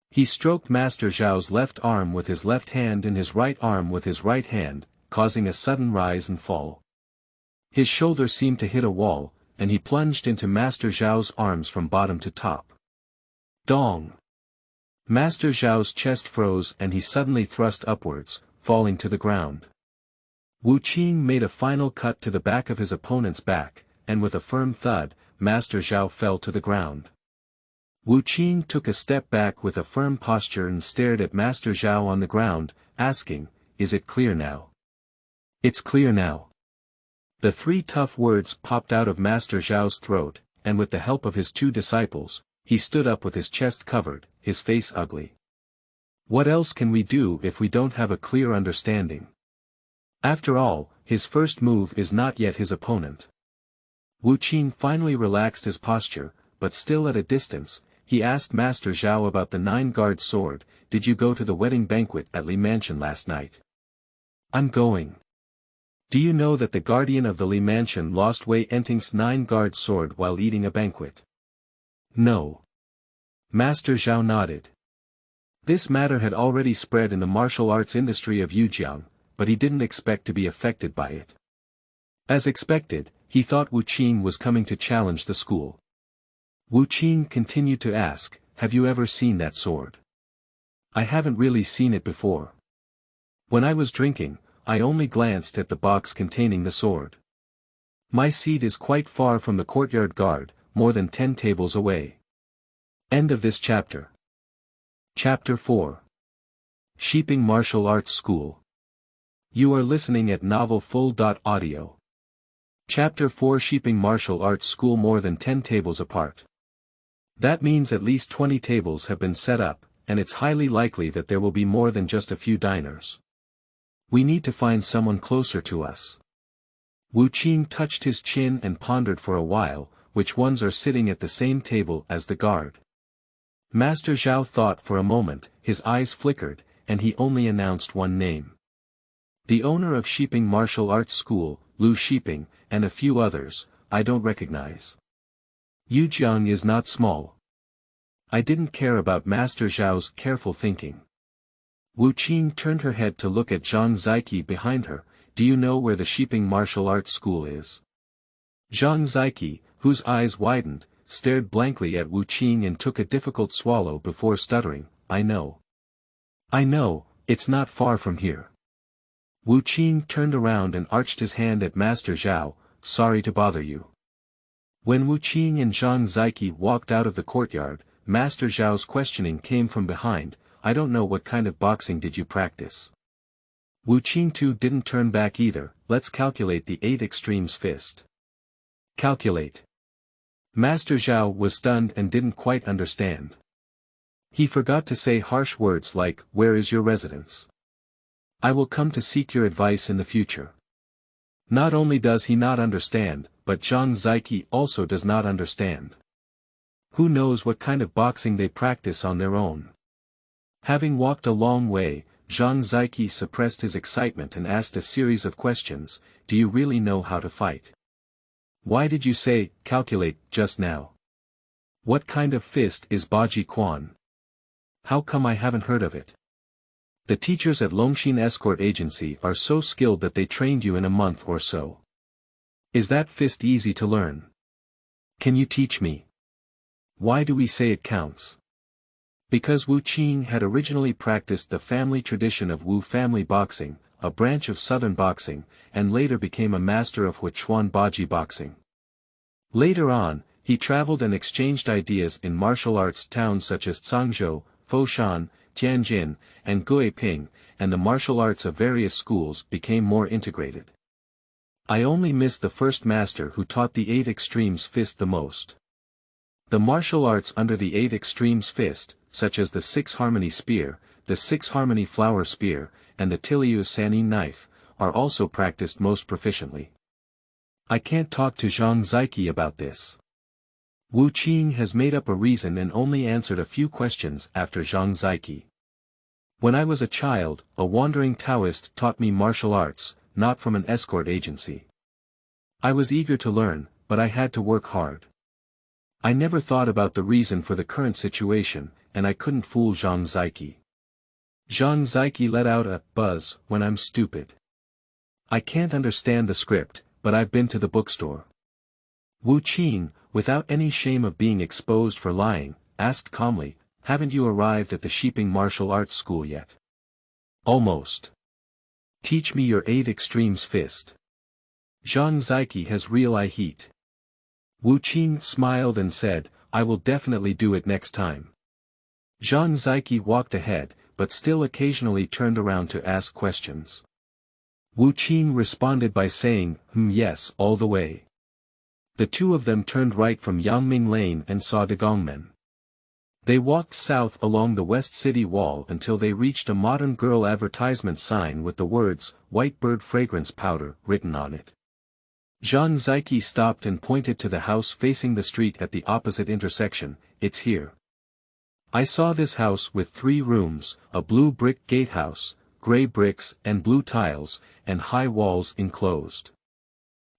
He stroked Master Zhao's left arm with his left hand and his right arm with his right hand, causing a sudden rise and fall. His shoulder seemed to hit a wall, and he plunged into Master Zhao's arms from bottom to top. Dong! Master Zhao's chest froze and he suddenly thrust upwards, falling to the ground. Wu Qing made a final cut to the back of his opponent's back, and with a firm thud, Master Zhao fell to the ground. Wu Qing took a step back with a firm posture and stared at Master Zhao on the ground, asking, "Is it clear now?" "It's clear now." The three tough words popped out of Master Zhao's throat, and with the help of his two disciples, he stood up with his chest covered, his face ugly. What else can we do if we don't have a clear understanding? After all, his first move is not yet his opponent. Wu Qing finally relaxed his posture, but still at a distance, he asked Master Zhao about the 9-guard sword. "Did you go to the wedding banquet at Li Mansion last night?" "I'm going." "Do you know that the guardian of the Li Mansion lost Wei Enting's 9-guard sword while eating a banquet?" "No." Master Zhao nodded. This matter had already spread in the martial arts industry of Yujiang, but he didn't expect to be affected by it. As expected, he thought Wu Qing was coming to challenge the school. Wu Qing continued to ask, "Have you ever seen that sword?" "I haven't really seen it before. When I was drinking, I only glanced at the box containing the sword. My seat is quite far from the courtyard guard, more than 10 tables away." End of this chapter. Chapter 4. Xiping Martial Arts School. You are listening at novelfull.audio. Chapter 4 Xiping Martial Arts School more than 10 tables apart. That means at least 20 tables have been set up, and it's highly likely that there will be more than just a few diners. We need to find someone closer to us. Wu Qing touched his chin and pondered for a while, which ones are sitting at the same table as the guard. Master Zhao thought for a moment, his eyes flickered, and he only announced one name. The owner of Xiping Martial Arts School, Lu Xiping, and a few others, I don't recognize. Yujiang is not small. I didn't care about Master Zhao's careful thinking. Wu Qing turned her head to look at Zhang Ziqi behind her. "Do you know where the Xiping Martial Arts School is?" Zhang Ziqi, whose eyes widened, stared blankly at Wu Qing and took a difficult swallow before stuttering, "I know. I know, it's not far from here." Wu Qing turned around and arched his hand at Master Zhao, "Sorry to bother you." When Wu Qing and Zhang Ziqi walked out of the courtyard, Master Zhao's questioning came from behind, "I don't know what kind of boxing did you practice?" Wu Qing too didn't turn back either. "Let's calculate the 8 extremes fist." Calculate. Master Zhao was stunned and didn't quite understand. He forgot to say harsh words like, "Where is your residence? I will come to seek your advice in the future." Not only does he not understand, but Zhang Ziqi also does not understand. Who knows what kind of boxing they practice on their own. Having walked a long way, Zhang Ziqi suppressed his excitement and asked a series of questions. "Do you really know how to fight? Why did you say, calculate, just now? What kind of fist is Baji Quan? How come I haven't heard of it?" The teachers at Longshin Escort Agency are so skilled that they trained you in a month or so. Is that fist easy to learn? Can you teach me? Why do we say it counts? Because Wu Qing had originally practiced the family tradition of Wu family boxing, a branch of southern boxing, and later became a master of Huachuan Baji boxing. Later on, he traveled and exchanged ideas in martial arts towns such as Tongzhi, Foshan, Tianjin, and Xiping, and the martial arts of various schools became more integrated. I only miss the first master who taught the 8 extremes fist the most. The martial arts under the 8 extremes fist, such as the 6 harmony spear, the 6 harmony flower spear, and the Tiliu Sanin knife, are also practiced most proficiently. I can't talk to Zhang Ziqi about this. Wu Qing has made up a reason and only answered a few questions after Zhang Ziqi. When I was a child, a wandering Taoist taught me martial arts, not from an escort agency. I was eager to learn, but I had to work hard. I never thought about the reason for the current situation, and I couldn't fool Zhang Ziqi. Zhang Ziqi let out a buzz when I'm stupid. I can't understand the script, but I've been to the bookstore. Wu Qing, without any shame of being exposed for lying, asked calmly, haven't you arrived at the Xiping martial arts school yet? Almost. Teach me your 8 extremes fist. Zhang Ziqi has real eye heat. Wu Qing smiled and said, I will definitely do it next time. Zhang Ziqi walked ahead, but still occasionally turned around to ask questions. Wu Qing responded by saying, yes, all the way. The two of them turned right from Yangming Lane and saw Dagongmen. They walked south along the West City Wall until they reached a modern girl advertisement sign with the words, White Bird Fragrance Powder, written on it. Zhang Ziqi stopped and pointed to the house facing the street at the opposite intersection, it's here. I saw this house with 3 rooms, a blue brick gatehouse, gray bricks and blue tiles, and high walls enclosed.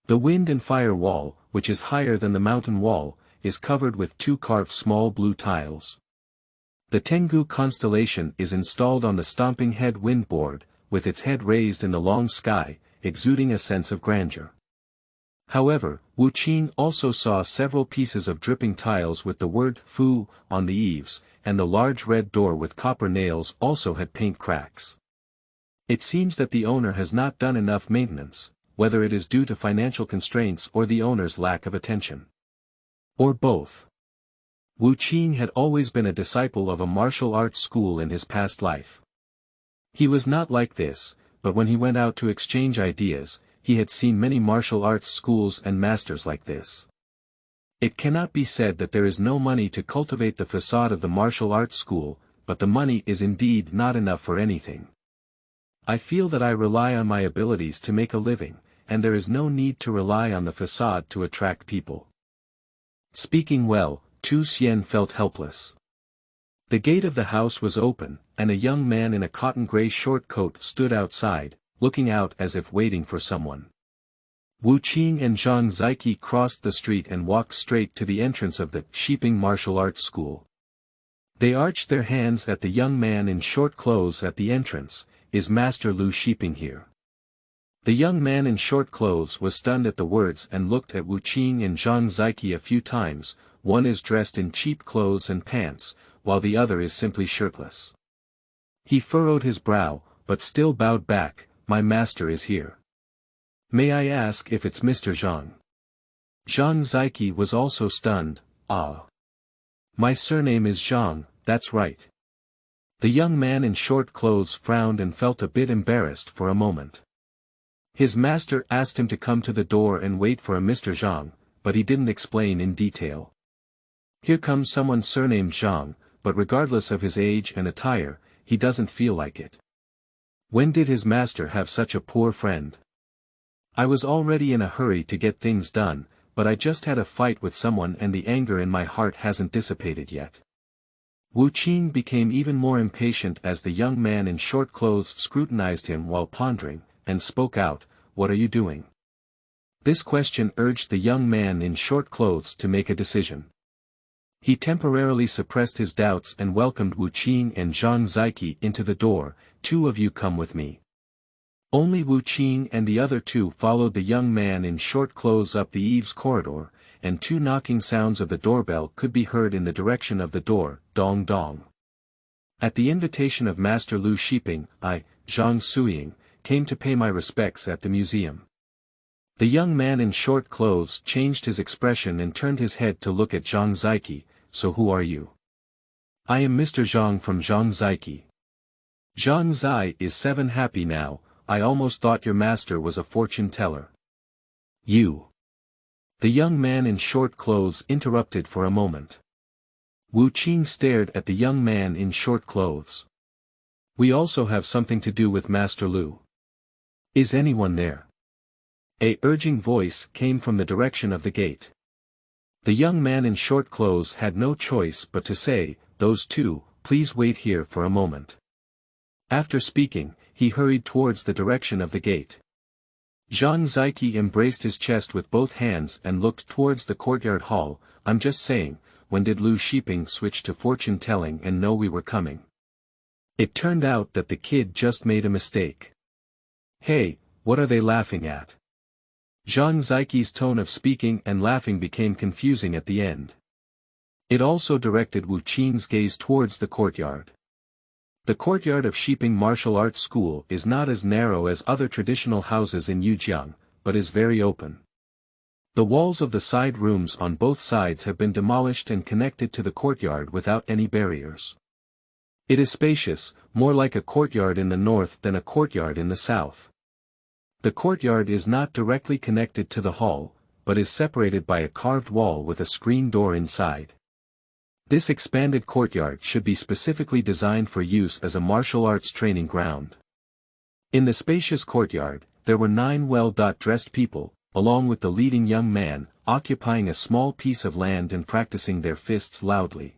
The wind and fire wall, which is higher than the mountain wall, is covered with 2 carved small blue tiles. The Tengu constellation is installed on the stomping head wind board, with its head raised in the long sky, exuding a sense of grandeur. However, Wu Qing also saw several pieces of dripping tiles with the word Fu on the eaves, and the large red door with copper nails also had paint cracks. It seems that the owner has not done enough maintenance, whether it is due to financial constraints or the owner's lack of attention. Or both. Wu Qing had always been a disciple of a martial arts school in his past life. He was not like this, but when he went out to exchange ideas, he had seen many martial arts schools and masters like this. It cannot be said that there is no money to cultivate the facade of the martial arts school, but the money is indeed not enough for anything. I feel that I rely on my abilities to make a living, and there is no need to rely on the facade to attract people. Speaking well, Tu Xian felt helpless. The gate of the house was open, and a young man in a cotton gray short coat stood outside, looking out as if waiting for someone. Wu Qing and Zhang Ziqi crossed the street and walked straight to the entrance of the Xiping martial arts school. They arched their hands at the young man in short clothes at the entrance. Is Master Lu Xiping here? The young man in short clothes was stunned at the words and looked at Wu Qing and Zhang Ziqi a few times. One is dressed in cheap clothes and pants, while the other is simply shirtless. He furrowed his brow, but still bowed back. My master is here. May I ask if it's Mr. Zhang? Zhang Ziqi was also stunned. Ah. My surname is Zhang, that's right. The young man in short clothes frowned and felt a bit embarrassed for a moment. His master asked him to come to the door and wait for a Mr. Zhang, but he didn't explain in detail. Here comes someone surnamed Zhang, but regardless of his age and attire, he doesn't feel like it. When did his master have such a poor friend? I was already in a hurry to get things done, but I just had a fight with someone and the anger in my heart hasn't dissipated yet. Wu Qing became even more impatient as the young man in short clothes scrutinized him while pondering, and spoke out, What are you doing? This question urged the young man in short clothes to make a decision. He temporarily suppressed his doubts and welcomed Wu Qing and Zhang Ziqi into the door. two of you come with me. Only Wu Qing and the other two followed the young man in short clothes up the eaves corridor, and two knocking sounds of the doorbell could be heard in the direction of the door, dong dong. At the invitation of Master Lu Xiping, I, Zhang Suiying, came to pay my respects at the museum. The young man in short clothes changed his expression and turned his head to look at Zhang Ziqi. So who are you? I am Mr. Zhang from Zhang Ziqi. Zhang Zai is 7 happy now. I almost thought your master was a fortune teller. You. The young man in short clothes interrupted for a moment. Wu Qing stared at the young man in short clothes. We also have something to do with Master Lu. Is anyone there? A urging voice came from the direction of the gate. The young man in short clothes had no choice but to say, those two, please wait here for a moment. After speaking, he hurried towards the direction of the gate. Zhang Ziqi embraced his chest with both hands and looked towards the courtyard hall. I'm just saying, when did Lu Xiping switch to fortune-telling and know we were coming? It turned out that the kid just made a mistake. Hey, what are they laughing at? Zhang Ziqi's tone of speaking and laughing became confusing at the end. It also directed Wu Qing's gaze towards the courtyard. The courtyard of Xiping Martial Arts School is not as narrow as other traditional houses in Yujiang, but is very open. The walls of the side rooms on both sides have been demolished and connected to the courtyard without any barriers. It is spacious, more like a courtyard in the north than a courtyard in the south. The courtyard is not directly connected to the hall, but is separated by a carved wall with a screen door inside. This expanded courtyard should be specifically designed for use as a martial arts training ground. In the spacious courtyard, there were 9 well-dressed people, along with the leading young man, occupying a small piece of land and practicing their fists loudly.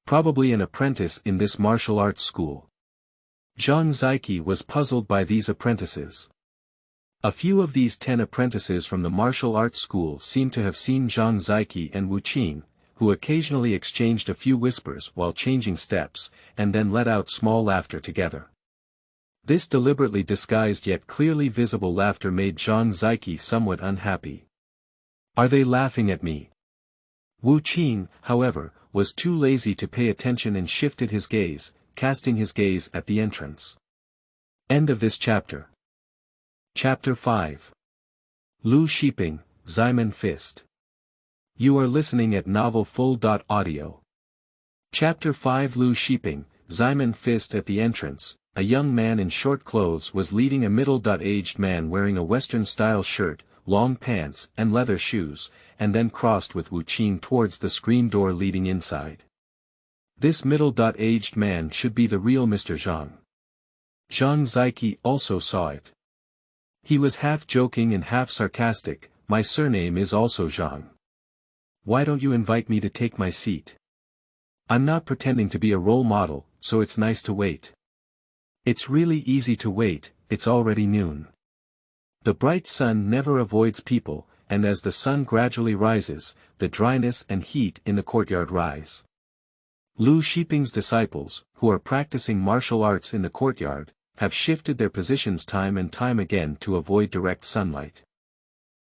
Probably an apprentice in this martial arts school. Zhang Ziqi was puzzled by these apprentices. A few of these 10 apprentices from the martial arts school seemed to have seen Zhang Ziqi and Wu Qing, who occasionally exchanged a few whispers while changing steps, and then let out small laughter together. This deliberately disguised yet clearly visible laughter made Zhang Ziqi somewhat unhappy. Are they laughing at me? Wu Qing, however, was too lazy to pay attention and shifted his gaze, casting his gaze at the entrance. End of this chapter. Chapter 5. Lu Xiping, Zimen Fist. You are listening at novelfull.audio. Chapter 5. Lu Xiping, Zimen Fist. At the entrance, a young man in short clothes was leading a middle-aged man wearing a Western-style shirt, long pants, and leather shoes, and then crossed with Wu Qing towards the screen door leading inside. This middle-aged man should be the real Mr. Zhang. Zhang Ziqi also saw it. He was half joking and half sarcastic. My surname is also Zhang. Why don't you invite me to take my seat? I'm not pretending to be a role model, so it's nice to wait. It's really easy to wait, it's already noon. The bright sun never avoids people, and as the sun gradually rises, the dryness and heat in the courtyard rise. Lu Xiping's disciples, who are practicing martial arts in the courtyard, have shifted their positions time and time again to avoid direct sunlight.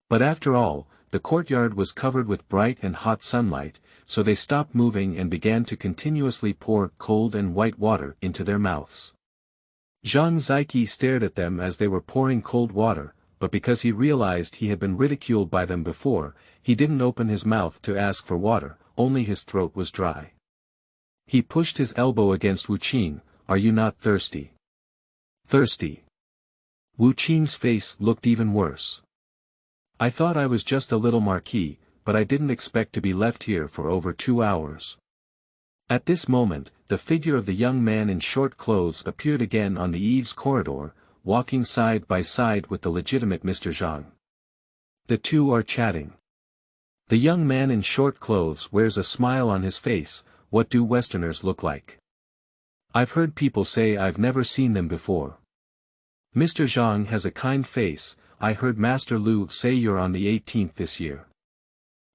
But after all, the courtyard was covered with bright and hot sunlight, so they stopped moving and began to continuously pour cold and white water into their mouths. Zhang Ziqi stared at them as they were pouring cold water, but because he realized he had been ridiculed by them before, he didn't open his mouth to ask for water, only his throat was dry. He pushed his elbow against Wu Qing. Are you not thirsty? Thirsty? Wu Qing's face looked even worse. I thought I was just a little marquis, but I didn't expect to be left here for over 2 hours. At this moment, the figure of the young man in short clothes appeared again on the eaves corridor, walking side by side with the legitimate Mr. Zhang. The two are chatting. The young man in short clothes wears a smile on his face. What do Westerners look like? I've heard people say I've never seen them before. Mr. Zhang has a kind face. I heard Master Lu say you're on the 18th this year.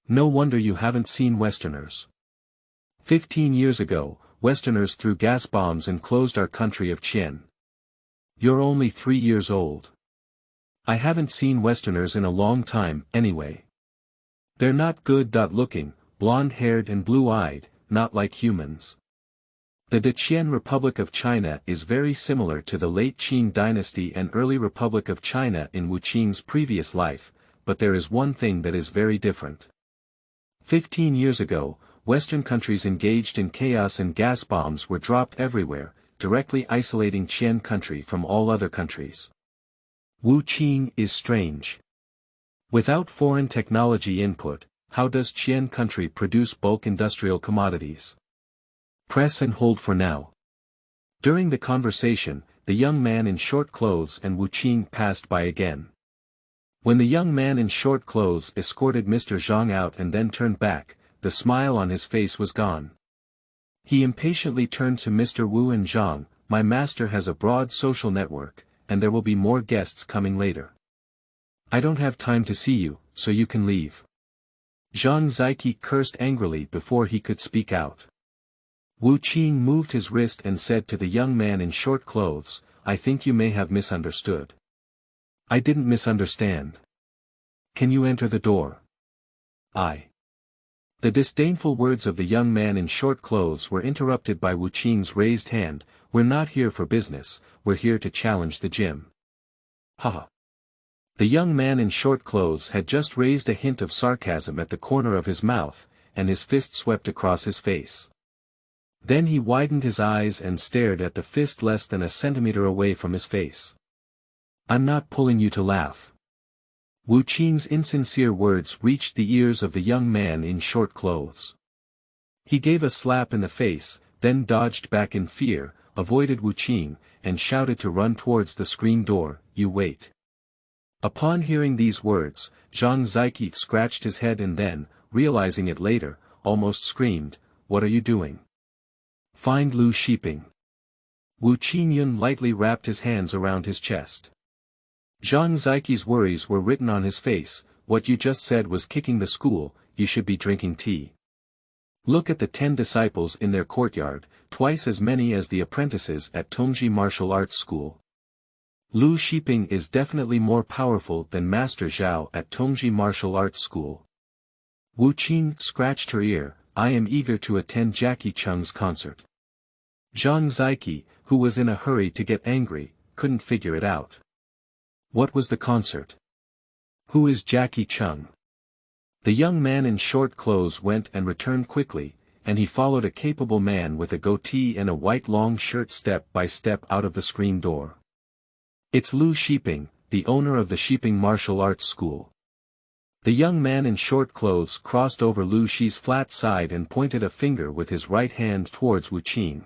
No wonder you haven't seen Westerners. 15 years ago, Westerners threw gas bombs and closed our country of Qian. You're only 3 years old. I haven't seen Westerners in a long time, anyway. They're not good-looking, blonde-haired and blue-eyed, not like humans. The Qian Republic of China is very similar to the late Qing dynasty and early Republic of China in Wu Qing's previous life, but there is one thing that is very different. 15 years ago, Western countries engaged in chaos and gas bombs were dropped everywhere, directly isolating Qian country from all other countries. Wu Qing is strange. Without foreign technology input, how does Qian country produce bulk industrial commodities? Press and hold for now. During the conversation, the young man in short clothes and Wu Qing passed by again. When the young man in short clothes escorted Mr. Zhang out and then turned back, the smile on his face was gone. He impatiently turned to Mr. Wu and Zhang, "My master has a broad social network, and there will be more guests coming later. I don't have time to see you, so you can leave." Zhang Ziqi cursed angrily before he could speak out. Wu Qing moved his wrist and said to the young man in short clothes, "I think you may have misunderstood." "I didn't misunderstand. Can you enter the door?" The disdainful words of the young man in short clothes were interrupted by Wu Qing's raised hand. "We're not here for business, we're here to challenge the gym." Haha. The young man in short clothes had just raised a hint of sarcasm at the corner of his mouth, and his fist swept across his face. Then he widened his eyes and stared at the fist less than a centimeter away from his face. "I'm not pulling you to laugh." Wu Qing's insincere words reached the ears of the young man in short clothes. He gave a slap in the face, then dodged back in fear, avoided Wu Qing, and shouted to run towards the screen door, "You wait." Upon hearing these words, Zhang Ziqi scratched his head and then, realizing it later, almost screamed, "What are you doing? Find Lu Xiping." Wu Qingyun lightly wrapped his hands around his chest. Zhang Ziqi's worries were written on his face. "What you just said was kicking the school, you should be drinking tea. Look at the 10 disciples in their courtyard, twice as many as the apprentices at Tongzhi martial arts school. Lu Xiping is definitely more powerful than Master Zhao at Tongzhi martial arts school." Wu Qing scratched her ear. "I am eager to attend Jackie Chung's concert." Zhang Ziqi, who was in a hurry to get angry, couldn't figure it out. What was the concert? Who is Jackie Chung? The young man in short clothes went and returned quickly, and he followed a capable man with a goatee and a white long shirt step by step out of the screen door. "It's Lu Xiping, the owner of the Xiping martial arts school." The young man in short clothes crossed over Lu Xi's flat side and pointed a finger with his right hand towards Wu Qing.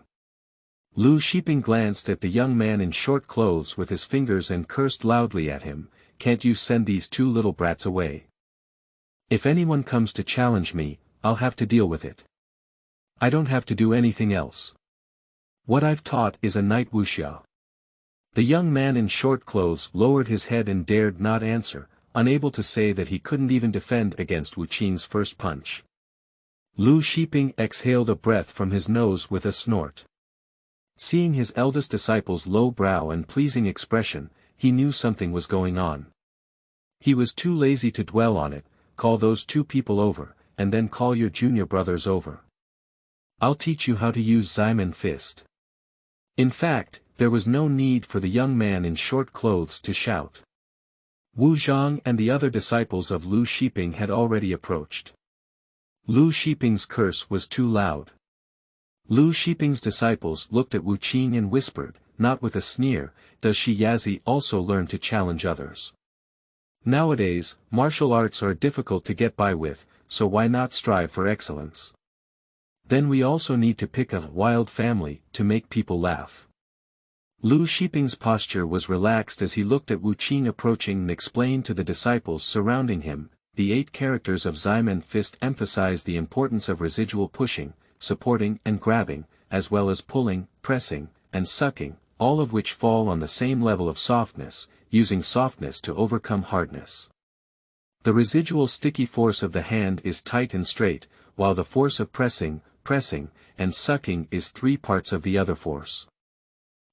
Lu Xiping glanced at the young man in short clothes with his fingers and cursed loudly at him, "Can't you send these 2 little brats away? If anyone comes to challenge me, I'll have to deal with it. I don't have to do anything else. What I've taught is a night wuxia." The young man in short clothes lowered his head and dared not answer, unable to say that he couldn't even defend against Wu Qing's first punch. Lu Xiping exhaled a breath from his nose with a snort. Seeing his eldest disciple's low brow and pleasing expression, he knew something was going on. He was too lazy to dwell on it. "Call those 2 people over, and then call your junior brothers over. I'll teach you how to use Zimen fist." In fact, there was no need for the young man in short clothes to shout. Wu Zhang and the other disciples of Lu Xiping had already approached. Lu Xiping's curse was too loud. Lu Xiping's disciples looked at Wu Qing and whispered, not with a sneer, "Does Shi Yazi also learn to challenge others? Nowadays, martial arts are difficult to get by with, so why not strive for excellence? Then we also need to pick a wild family, to make people laugh." Lu Xiping's posture was relaxed as he looked at Wu Qing approaching and explained to the disciples surrounding him. The 8 characters of Zimen fist emphasize the importance of residual pushing, supporting and grabbing, as well as pulling, pressing, and sucking, all of which fall on the same level of softness, using softness to overcome hardness. The residual sticky force of the hand is tight and straight, while the force of pressing, and sucking is 3 parts of the other force.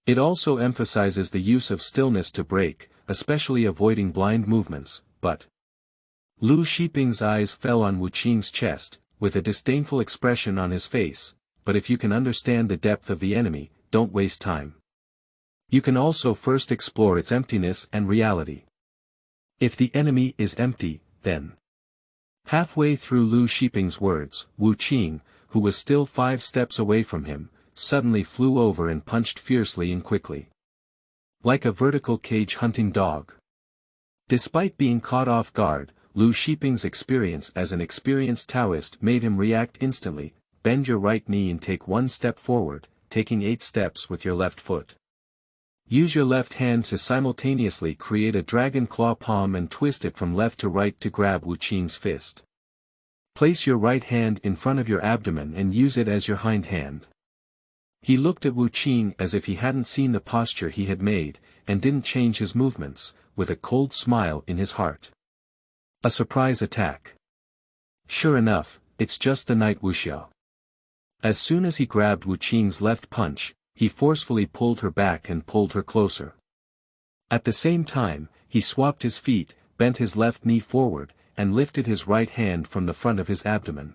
It also emphasizes the use of stillness to break, especially avoiding blind movements, but Lu Xiping's eyes fell on Wu Qing's chest, with a disdainful expression on his face, but if you can understand the depth of the enemy, don't waste time. You can also first explore its emptiness and reality. If the enemy is empty, then. Halfway through Lu Xiping's words, Wu Qing, who was still 5 steps away from him, suddenly flew over and punched fiercely and quickly. Like a vertical cage hunting dog. Despite being caught off guard, Lu Xiping's experience as an experienced Taoist made him react instantly. Bend your right knee and take 1 step forward, taking 8 steps with your left foot. Use your left hand to simultaneously create a dragon claw palm and twist it from left to right to grab Wu Qing's fist. Place your right hand in front of your abdomen and use it as your hind hand. He looked at Wu Qing as if he hadn't seen the posture he had made, and didn't change his movements, with a cold smile in his heart. A surprise attack. Sure enough, it's just the night wuxia. As soon as he grabbed Wu Qing's left punch, he forcefully pulled her back and pulled her closer. At the same time, he swapped his feet, bent his left knee forward, and lifted his right hand from the front of his abdomen.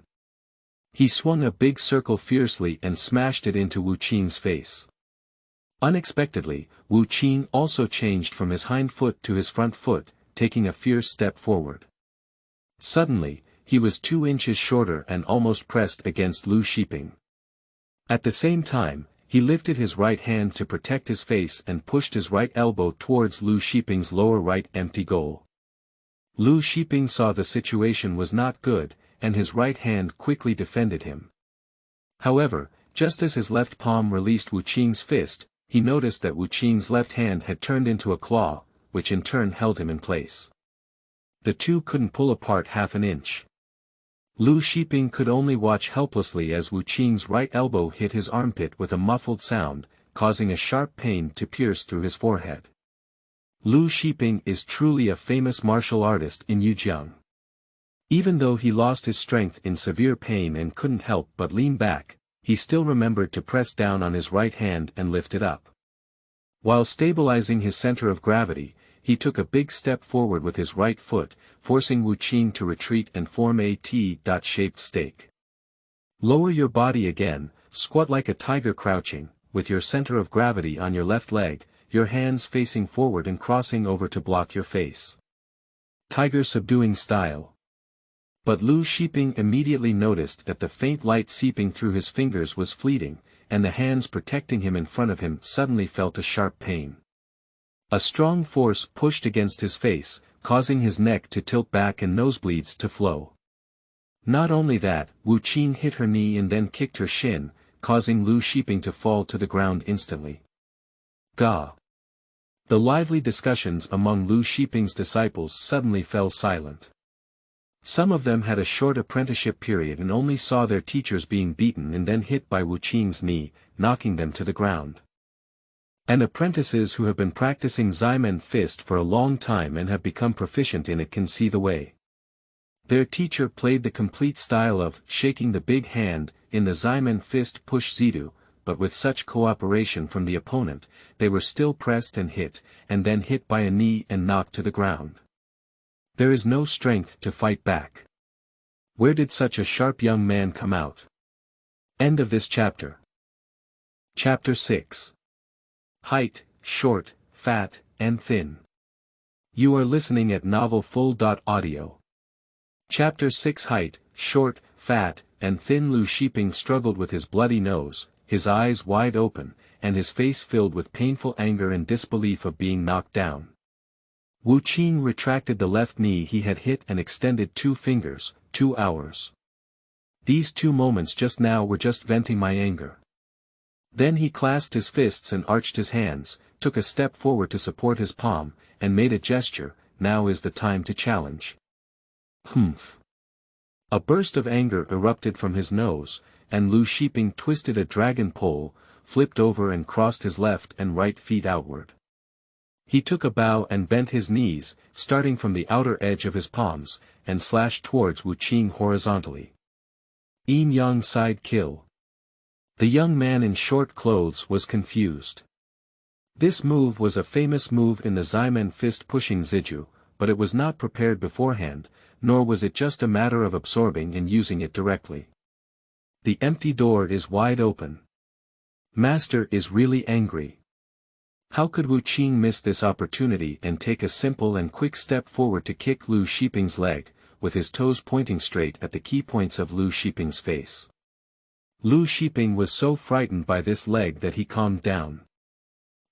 He swung a big circle fiercely and smashed it into Wu Qing's face. Unexpectedly, Wu Qing also changed from his hind foot to his front foot, taking a fierce step forward. Suddenly, he was 2 inches shorter and almost pressed against Lu Xiping. At the same time, he lifted his right hand to protect his face and pushed his right elbow towards Lu Xiping's lower right empty goal. Lu Xiping saw the situation was not good, and his right hand quickly defended him. However, just as his left palm released Wu Qing's fist, he noticed that Wu Qing's left hand had turned into a claw, which in turn held him in place. The two couldn't pull apart half an inch. Lu Xiping could only watch helplessly as Wu Qing's right elbow hit his armpit with a muffled sound, causing a sharp pain to pierce through his forehead. Lu Xiping is truly a famous martial artist in Yujiang. Even though he lost his strength in severe pain and couldn't help but lean back, he still remembered to press down on his right hand and lift it up. While stabilizing his center of gravity, he took a big step forward with his right foot, forcing Wu Qing to retreat and form a T-shaped stake. Lower your body again, squat like a tiger crouching, with your center of gravity on your left leg, your hands facing forward and crossing over to block your face. Tiger subduing style. But Lu Xiping immediately noticed that the faint light seeping through his fingers was fleeting, and the hands protecting him in front of him suddenly felt a sharp pain. A strong force pushed against his face, causing his neck to tilt back and nosebleeds to flow. Not only that, Wu Qing hit her knee and then kicked her shin, causing Lu Xiping to fall to the ground instantly. Gah! The lively discussions among Lu Xiping's disciples suddenly fell silent. Some of them had a short apprenticeship period and only saw their teachers being beaten and then hit by Wu Qing's knee, knocking them to the ground. And apprentices who have been practicing Zimen fist for a long time and have become proficient in it can see the way. Their teacher played the complete style of shaking the big hand in the Zimen fist push zidu, but with such cooperation from the opponent, they were still pressed and then hit by a knee and knocked to the ground. There is no strength to fight back. Where did such a sharp young man come out? End of this chapter. Chapter 6. Height, short, fat, and thin. You are listening at novelfull.audio. Chapter 6. Height, short, fat, and thin. Lu Xiping struggled with his bloody nose, his eyes wide open, and his face filled with painful anger and disbelief of being knocked down. Wu Qing retracted the left knee he had hit and extended 2 fingers, 2 hours. These 2 moments just now were just venting my anger. Then he clasped his fists and arched his hands, took a step forward to support his palm, and made a gesture. Now is the time to challenge. Humph. A burst of anger erupted from his nose, and Lu Xiping twisted a dragon pole, flipped over and crossed his left and right feet outward. He took a bow and bent his knees, starting from the outer edge of his palms, and slashed towards Wu Qing horizontally. Yin Yang side kill. The young man in short clothes was confused. This move was a famous move in the Zimen fist-pushing Ziju, but it was not prepared beforehand, nor was it just a matter of absorbing and using it directly. The empty door is wide open. Master is really angry. How could Wu Qing miss this opportunity and take a simple and quick step forward to kick Lu Xiping's leg, with his toes pointing straight at the key points of Lu Xiping's face? Lu Xiping was so frightened by this leg that he calmed down.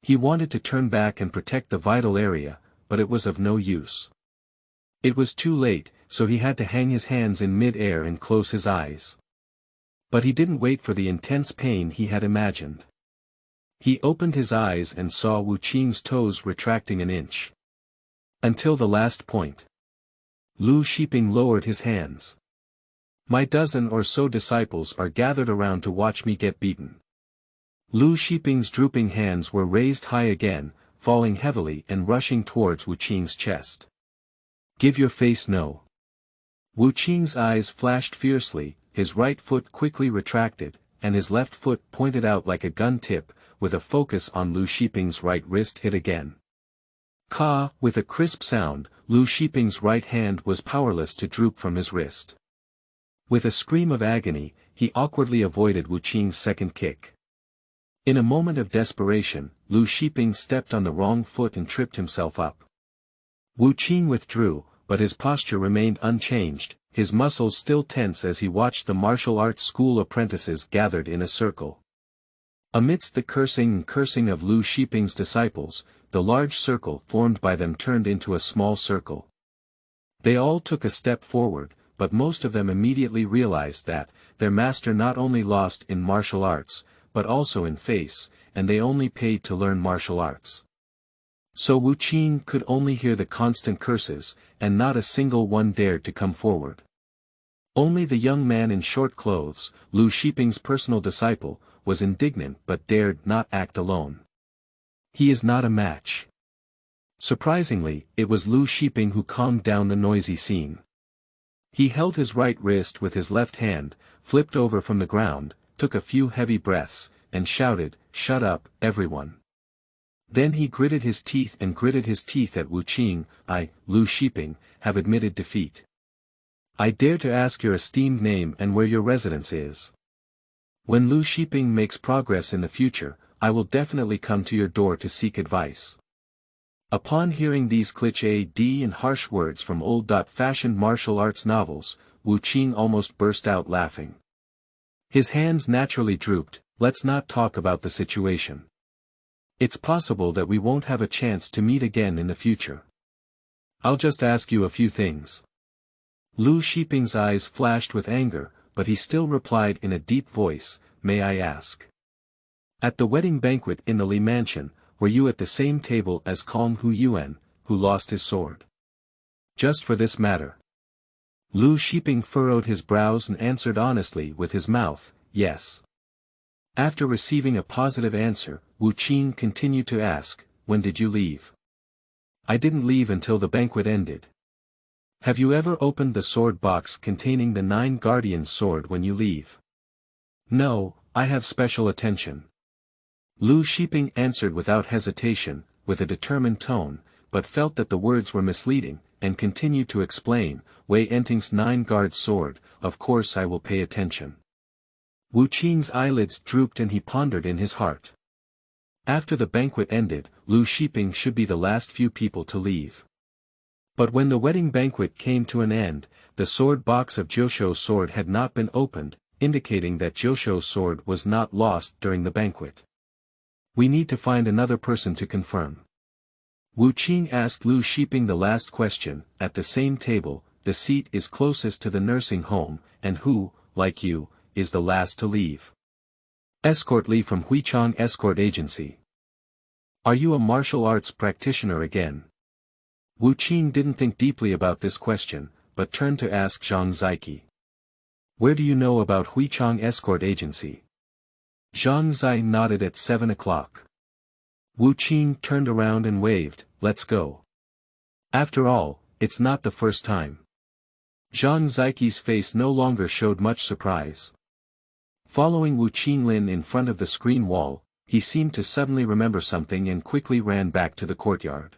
He wanted to turn back and protect the vital area, but it was of no use. It was too late, so he had to hang his hands in mid-air and close his eyes. But he didn't wait for the intense pain he had imagined. He opened his eyes and saw Wu Qing's toes retracting an inch. Until the last point. Lu Xiping lowered his hands. My dozen or so disciples are gathered around to watch me get beaten. Lu Xiping's drooping hands were raised high again, falling heavily and rushing towards Wu Qing's chest. Give your face no. Wu Qing's eyes flashed fiercely, his right foot quickly retracted, and his left foot pointed out like a gun tip, with a focus on Lu Xiping's right wrist hit again. Ka, with a crisp sound, Lu Xiping's right hand was powerless to droop from his wrist. With a scream of agony, he awkwardly avoided Wu Qing's second kick. In a moment of desperation, Lu Xiping stepped on the wrong foot and tripped himself up. Wu Qing withdrew, but his posture remained unchanged, his muscles still tense as he watched the martial arts school apprentices gathered in a circle. Amidst the cursing of Lu Xiping's disciples, the large circle formed by them turned into a small circle. They all took a step forward, but most of them immediately realized that, their master not only lost in martial arts, but also in face, and they only paid to learn martial arts. So Wu Qing could only hear the constant curses, and not a single one dared to come forward. Only the young man in short clothes, Lu Xiping's personal disciple, was indignant but dared not act alone. He is not a match. Surprisingly, it was Lu Xiping who calmed down the noisy scene. He held his right wrist with his left hand, flipped over from the ground, took a few heavy breaths, and shouted, "Shut up, everyone." Then he gritted his teeth at Wu Qing. I, Lu Xiping, have admitted defeat. I dare to ask your esteemed name and where your residence is. When Lu Xiping makes progress in the future, I will definitely come to your door to seek advice. Upon hearing these cliché and harsh words from old-fashioned martial arts novels, Wu Qing almost burst out laughing. His hands naturally drooped. Let's not talk about the situation. It's possible that we won't have a chance to meet again in the future. I'll just ask you a few things. Lu Xiping's eyes flashed with anger, but he still replied in a deep voice, May I ask? At the wedding banquet in the Li mansion, were you at the same table as Kong Hu Yuan, who lost his sword? Just for this matter. Lu Xiping furrowed his brows and answered honestly with his mouth, yes. After receiving a positive answer, Wu Qing continued to ask, when did you leave? I didn't leave until the banquet ended. Have you ever opened the sword box containing the 9 Guardians' sword when you leave? No, I have special attention. Lu Xiping answered without hesitation, with a determined tone, but felt that the words were misleading, and continued to explain, Wei Enting's 9-guard sword, of course I will pay attention. Wu Qing's eyelids drooped and he pondered in his heart. After the banquet ended, Lu Xiping should be the last few people to leave. But when the wedding banquet came to an end, the sword box of Jiushou's sword had not been opened, indicating that Jiushou's sword was not lost during the banquet. We need to find another person to confirm. Wu Qing asked Lu Xiping the last question. At the same table, the seat is closest to the nursing home, and who, like you, is the last to leave? Escort Li from Huichang Escort Agency. Are you a martial arts practitioner again? Wu Qing didn't think deeply about this question, but turned to ask Zhang Ziqi. Where do you know about Huichang Escort Agency? Zhang Zai nodded at 7 o'clock. Wu Qing turned around and waved, let's go. After all, it's not the first time. Zhang Ziqi's face no longer showed much surprise. Following Wu Qinglin in front of the screen wall, he seemed to suddenly remember something and quickly ran back to the courtyard.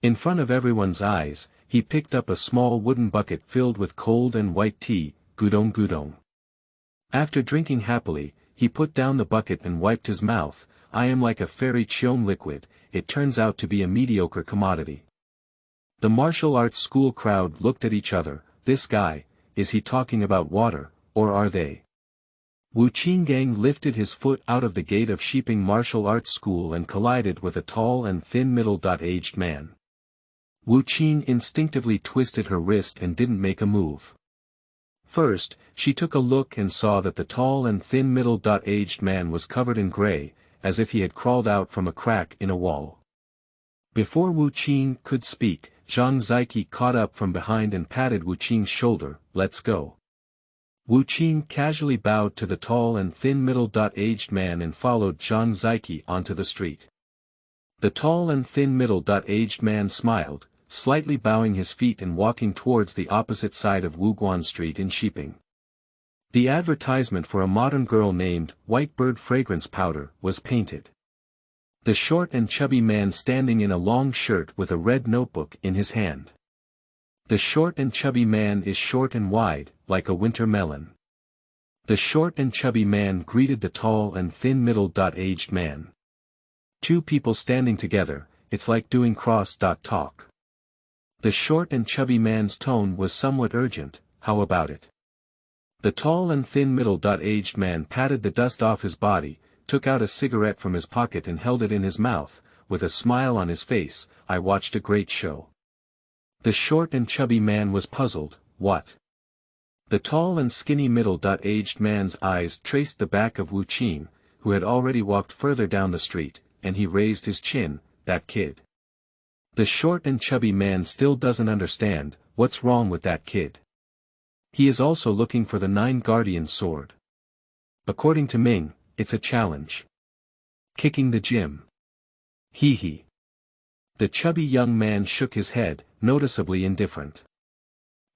In front of everyone's eyes, he picked up a small wooden bucket filled with cold and white tea, gudong gudong. After drinking happily, he put down the bucket and wiped his mouth. I am like a fairy Qian liquid, it turns out to be a mediocre commodity. The martial arts school crowd looked at each other. This guy, is he talking about water, or are they? Wu Qinggang lifted his foot out of the gate of Xiping martial arts school and collided with a tall and thin middle-aged man. Wu Qing instinctively twisted her wrist and didn't make a move. First, she took a look and saw that the tall and thin middle-aged man was covered in gray, as if he had crawled out from a crack in a wall. Before Wu Qing could speak, Zhang Ziqi caught up from behind and patted Wu Qing's shoulder. Let's go. Wu Qing casually bowed to the tall and thin middle-aged man and followed Zhang Ziqi onto the street. The tall and thin middle-aged man smiled, slightly bowing his feet and walking towards the opposite side of Wuguan Street in Xiping. The advertisement for a modern girl named White Bird Fragrance Powder was painted. The short and chubby man standing in a long shirt with a red notebook in his hand. The short and chubby man is short and wide, like a winter melon. The short and chubby man greeted the tall and thin middle-aged man. Two people standing together, it's like doing cross-talk. The short and chubby man's tone was somewhat urgent. How about it? The tall and thin middle-aged man patted the dust off his body, took out a cigarette from his pocket and held it in his mouth, with a smile on his face. I watched a great show. The short and chubby man was puzzled. What? The tall and skinny middle-aged man's eyes traced the back of Wu Qing, who had already walked further down the street, and he raised his chin. That kid. The short and chubby man still doesn't understand. What's wrong with that kid? He is also looking for the 9 Guardian sword. According to Ming, it's a challenge. Kicking the gym. Hee. The chubby young man shook his head, noticeably indifferent.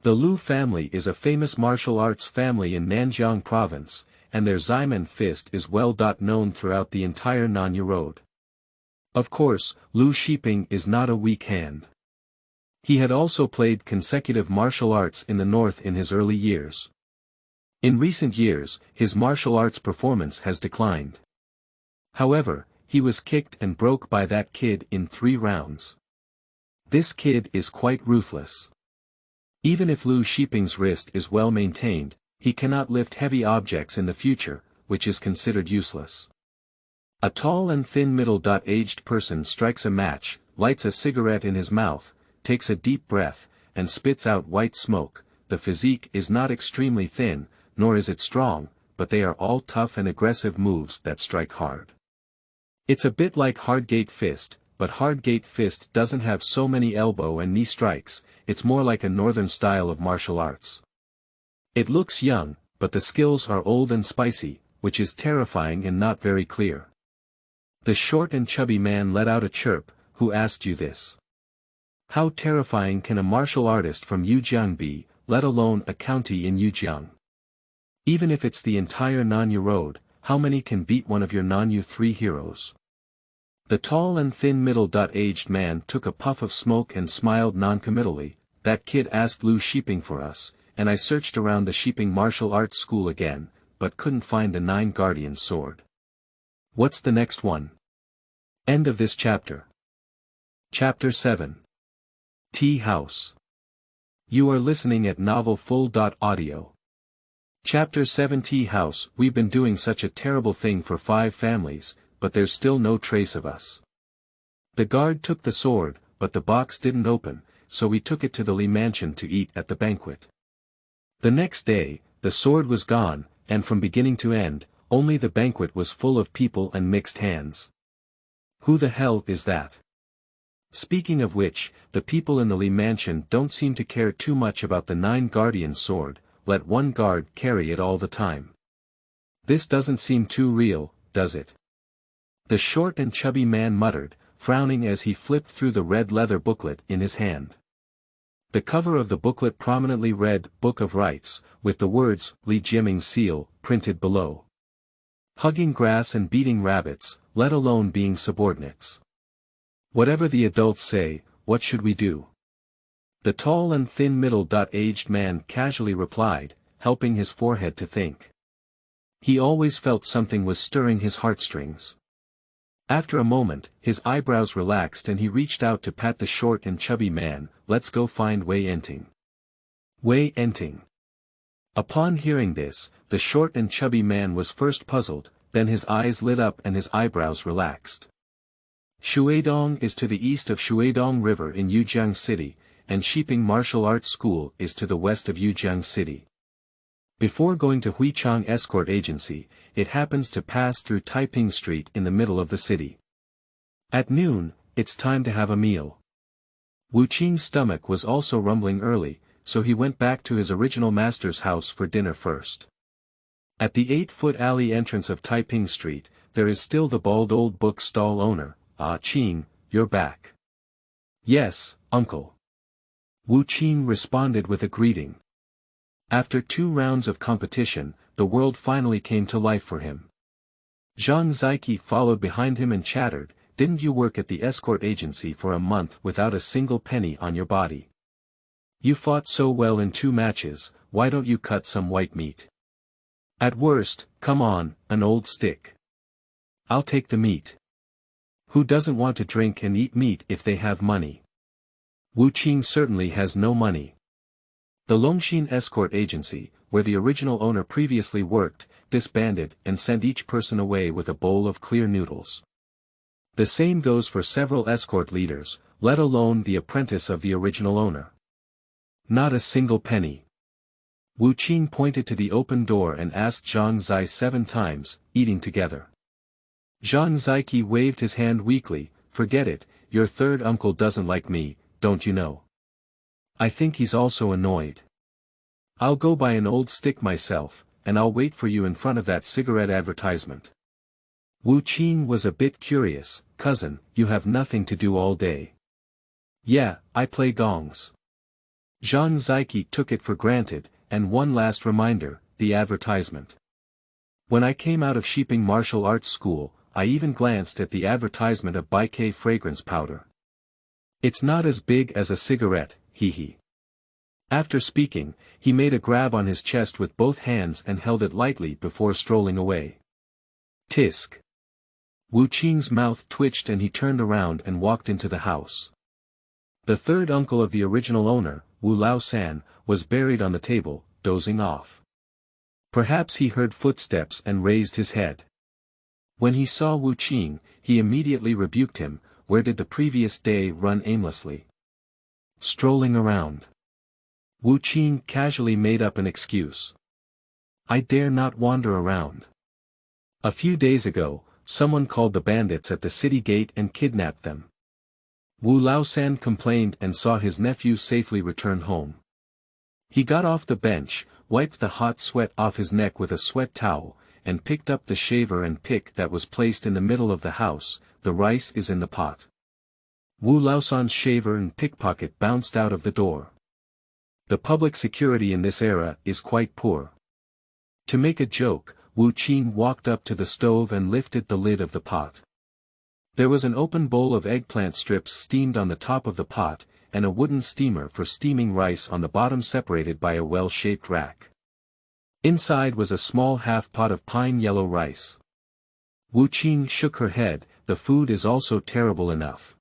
The Lu family is a famous martial arts family in Nanjiang province, and their Zimen fist is well known throughout the entire Nanya Road. Of course, Lu Xiping is not a weak hand. He had also played consecutive martial arts in the north in his early years. In recent years, his martial arts performance has declined. However, he was kicked and broke by that kid in 3 rounds. This kid is quite ruthless. Even if Lu Xiping's wrist is well maintained, he cannot lift heavy objects in the future, which is considered useless. A tall and thin middle-aged person strikes a match, lights a cigarette in his mouth, takes a deep breath, and spits out white smoke. The physique is not extremely thin, nor is it strong, but they are all tough and aggressive moves that strike hard. It's a bit like Hardgate Fist, but Hardgate Fist doesn't have so many elbow and knee strikes. It's more like a northern style of martial arts. It looks young, but the skills are old and spicy, which is terrifying and not very clear. The short and chubby man let out a chirp. Who asked you this? How terrifying can a martial artist from Yujiang be, let alone a county in Yujiang? Even if it's the entire Nanya Road, how many can beat one of your Nanya 3 heroes? The tall and thin middle-aged man took a puff of smoke and smiled noncommittally. That kid asked Lu Xiping for us, and I searched around the Xiping martial arts school again, but couldn't find the 9 Guardian sword. What's the next one? End of this chapter. Chapter 7. Tea House. You are listening at novelfull.audio. Chapter 7 Tea House. We've been doing such a terrible thing for 5 families, but there's still no trace of us. The guard took the sword, but the box didn't open, so we took it to the Li mansion to eat at the banquet. The next day, the sword was gone, and from beginning to end, only the banquet was full of people and mixed hands. Who the hell is that? Speaking of which, the people in the Li mansion don't seem to care too much about the 9 Guardian sword. Let one guard carry it all the time. This doesn't seem too real, does it? The short and chubby man muttered, frowning as he flipped through the red leather booklet in his hand. The cover of the booklet prominently read Book of Rites, with the words Li Jiming's seal printed below. hugging grass and beating rabbits, let alone being subordinates. Whatever the adults say, what should we do? The tall and thin middle-aged man casually replied, helping his forehead to think. He always felt something was stirring his heartstrings. After a moment, his eyebrows relaxed and he reached out to pat the short and chubby man. Let's go find Wei Enting. Wei Enting. Upon hearing this, the short and chubby man was first puzzled, then his eyes lit up and his eyebrows relaxed. Shuidong is to the east of Shuidong River in Yujiang City, and Xiping Martial Arts School is to the west of Yujiang City. Before going to Huichang Escort Agency, it happens to pass through Taiping Street in the middle of the city. At noon, it's time to have a meal. Wu Qing's stomach was also rumbling early, so he went back to his original master's house for dinner first. At the 8-foot alley entrance of Taiping Street, there is still the bald old book stall owner. Ah, Qing, you're back. Yes, uncle. Wu Qing responded with a greeting. After 2 rounds of competition, the world finally came to life for him. Zhang Ziqi followed behind him and chattered, didn't you work at the escort agency for a month without a single penny on your body? You fought so well in 2 matches, why don't you cut some white meat? At worst, come on, an old stick. I'll take the meat. Who doesn't want to drink and eat meat if they have money? Wu Qing certainly has no money. The Longxin Escort Agency, where the original owner previously worked, disbanded and sent each person away with a bowl of clear noodles. The same goes for several escort leaders, let alone the apprentice of the original owner. Not a single penny. Wu Qing pointed to the open door and asked Zhang Zai 7 times, eating together. Zhang Ziqi waved his hand weakly, forget it, your third uncle doesn't like me, don't you know? I think he's also annoyed. I'll go buy an old stick myself, and I'll wait for you in front of that cigarette advertisement. Wu Qing was a bit curious, cousin, you have nothing to do all day. Yeah, I play gongs. Zhang Ziqi took it for granted, and one last reminder, the advertisement. When I came out of Xiping Martial Arts School, I even glanced at the advertisement of Baikai fragrance powder. It's not as big as a cigarette, hee. After speaking, he made a grab on his chest with both hands and held it lightly before strolling away. Tisk. Wu Qing's mouth twitched and he turned around and walked into the house. The third uncle of the original owner, Wu Lao-san, was buried on the table, dozing off. Perhaps he heard footsteps and raised his head. When he saw Wu Qing, he immediately rebuked him, where did the previous day run aimlessly? Strolling around. Wu Qing casually made up an excuse. I dare not wander around. A few days ago, someone called the bandits at the city gate and kidnapped them. Wu Lao-san complained and saw his nephew safely return home. He got off the bench, wiped the hot sweat off his neck with a sweat towel, and picked up the shaver and pick that was placed in the middle of the house. The rice is in the pot. Wu Lao-san's shaver and pickpocket bounced out of the door. The public security in this era is quite poor. To make a joke, Wu Qing walked up to the stove and lifted the lid of the pot. There was an open bowl of eggplant strips steamed on the top of the pot, and a wooden steamer for steaming rice on the bottom separated by a well-shaped rack. Inside was a small half-pot of pine yellow rice. Wu Qing shook her head, the food is also terrible enough.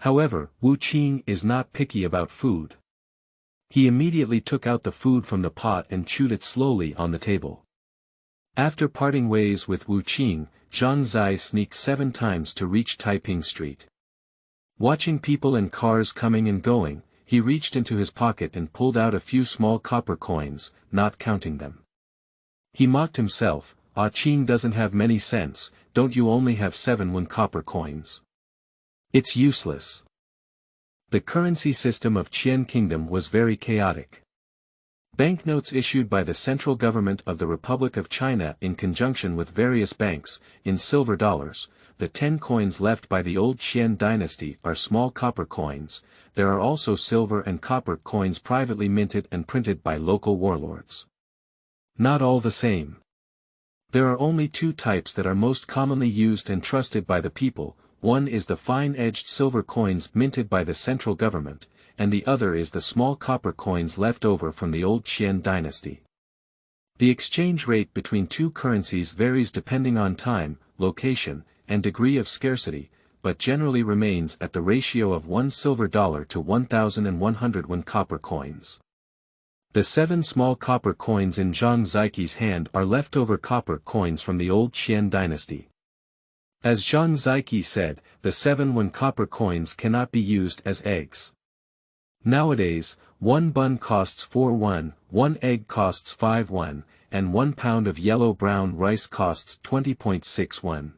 However, Wu Qing is not picky about food. He immediately took out the food from the pot and chewed it slowly on the table. After parting ways with Wu Qing, Zhang Zai sneaked 7 times to reach Taiping Street. Watching people and cars coming and going, he reached into his pocket and pulled out a few small copper coins, not counting them. He mocked himself, Ah Qing doesn't have many cents, don't you only have 7 copper coins? It's useless. The currency system of Qian Kingdom was very chaotic. Banknotes issued by the central government of the Republic of China in conjunction with various banks, in silver dollars. The 10 coins left by the old Qian dynasty are small copper coins. There are also silver and copper coins privately minted and printed by local warlords. Not all the same. There are only two types that are most commonly used and trusted by the people. One is the fine-edged silver coins minted by the central government, and the other is the small copper coins left over from the old Qian dynasty. The exchange rate between two currencies varies depending on time, location, and degree of scarcity, but generally remains at the ratio of 1 silver dollar to 1,101 copper coins. The 7 small copper coins in Zhang Ziqi's hand are leftover copper coins from the old Qian dynasty. As Zhang Ziqi said, the 7 copper coins cannot be used as eggs. Nowadays, 1 bun costs 4 won, 1 egg costs 5 won, and 1 pound of yellow-brown rice costs 20.6 won.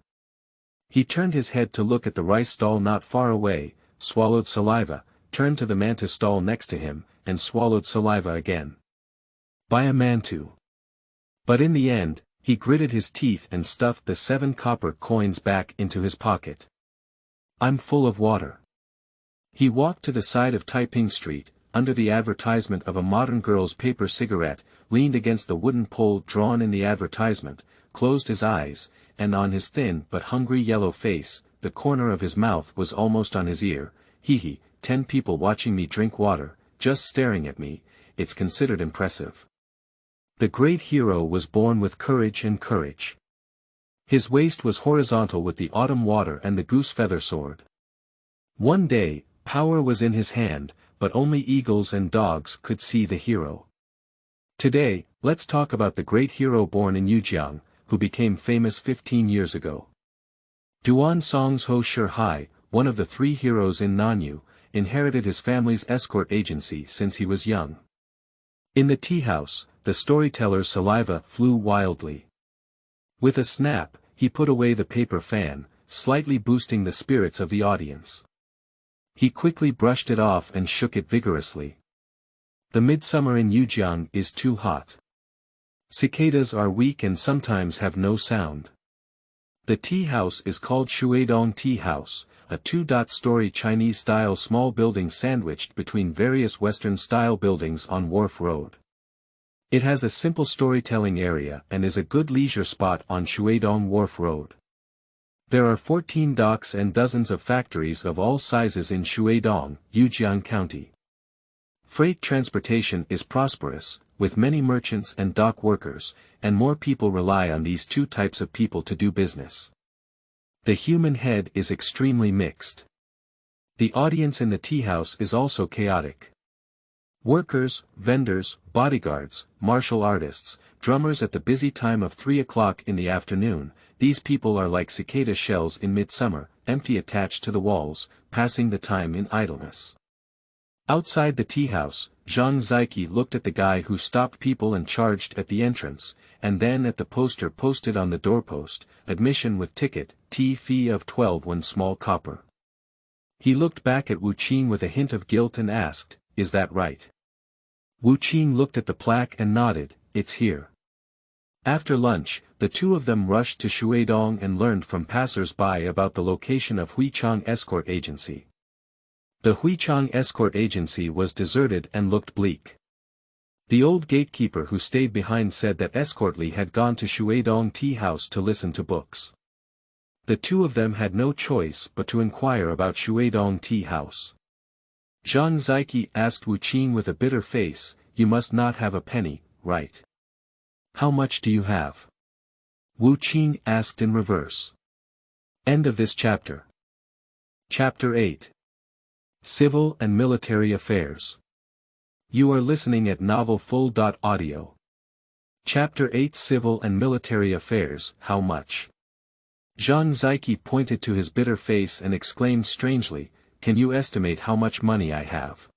He turned his head to look at the rice stall not far away, swallowed saliva, turned to the mantu stall next to him, and swallowed saliva again. Buy a mantu. But in the end, he gritted his teeth and stuffed the 7 copper coins back into his pocket. I'm full of water. He walked to the side of Taiping Street, under the advertisement of a modern girl's paper cigarette, leaned against the wooden pole drawn in the advertisement, closed his eyes, and on his thin but hungry yellow face, the corner of his mouth was almost on his ear. Hee, 10 people watching me drink water, just staring at me, it's considered impressive. The great hero was born with courage and courage. His waist was horizontal with the autumn water and the goose feather sword. One day, power was in his hand, but only eagles and dogs could see the hero. Today, let's talk about the great hero born in Yujiang, who became famous 15 years ago. Duan Song's Ho Shi Hai, one of the 3 heroes in Nanyu, inherited his family's escort agency since he was young. In the tea house, the storyteller's saliva flew wildly. With a snap, he put away the paper fan, slightly boosting the spirits of the audience. He quickly brushed it off and shook it vigorously. The midsummer in Yujiang is too hot. Cicadas are weak and sometimes have no sound. The tea house is called Shuidong Tea House, a 2-story Chinese-style small building sandwiched between various Western-style buildings on Wharf Road. It has a simple storytelling area and is a good leisure spot on Shuidong Wharf Road. There are 14 docks and dozens of factories of all sizes in Shuidong, Yujiang County. Freight transportation is prosperous, with many merchants and dock workers, and more people rely on these 2 types of people to do business. The human head is extremely mixed. The audience in the tea house is also chaotic. Workers, vendors, bodyguards, martial artists, drummers at the busy time of 3 o'clock in the afternoon, these people are like cicada shells in midsummer, empty attached to the walls, passing the time in idleness. Outside the tea house, Zhang Ziqi looked at the guy who stopped people and charged at the entrance, and then at the poster posted on the doorpost, admission with ticket, tea fee of 12 small copper. He looked back at Wu Qing with a hint of guilt and asked, "Is that right?" Wu Qing looked at the plaque and nodded, "It's here." After lunch, the 2 of them rushed to Shuidong and learned from passers-by about the location of Huichang Escort Agency. The Huichang Escort Agency was deserted and looked bleak. The old gatekeeper who stayed behind said that Escortly had gone to Shuidong Tea House to listen to books. The 2 of them had no choice but to inquire about Shuidong Tea House. Zhang Ziqi asked Wu Qing with a bitter face, "You must not have a penny, right? How much do you have?" Wu Qing asked in reverse. End of this chapter. Chapter 8. Civil and Military Affairs. You are listening at novelfull.audio. Chapter 8 Civil and Military Affairs, How much? Zhang Ziqi pointed to his bitter face and exclaimed strangely, "Can you estimate how much money I have?"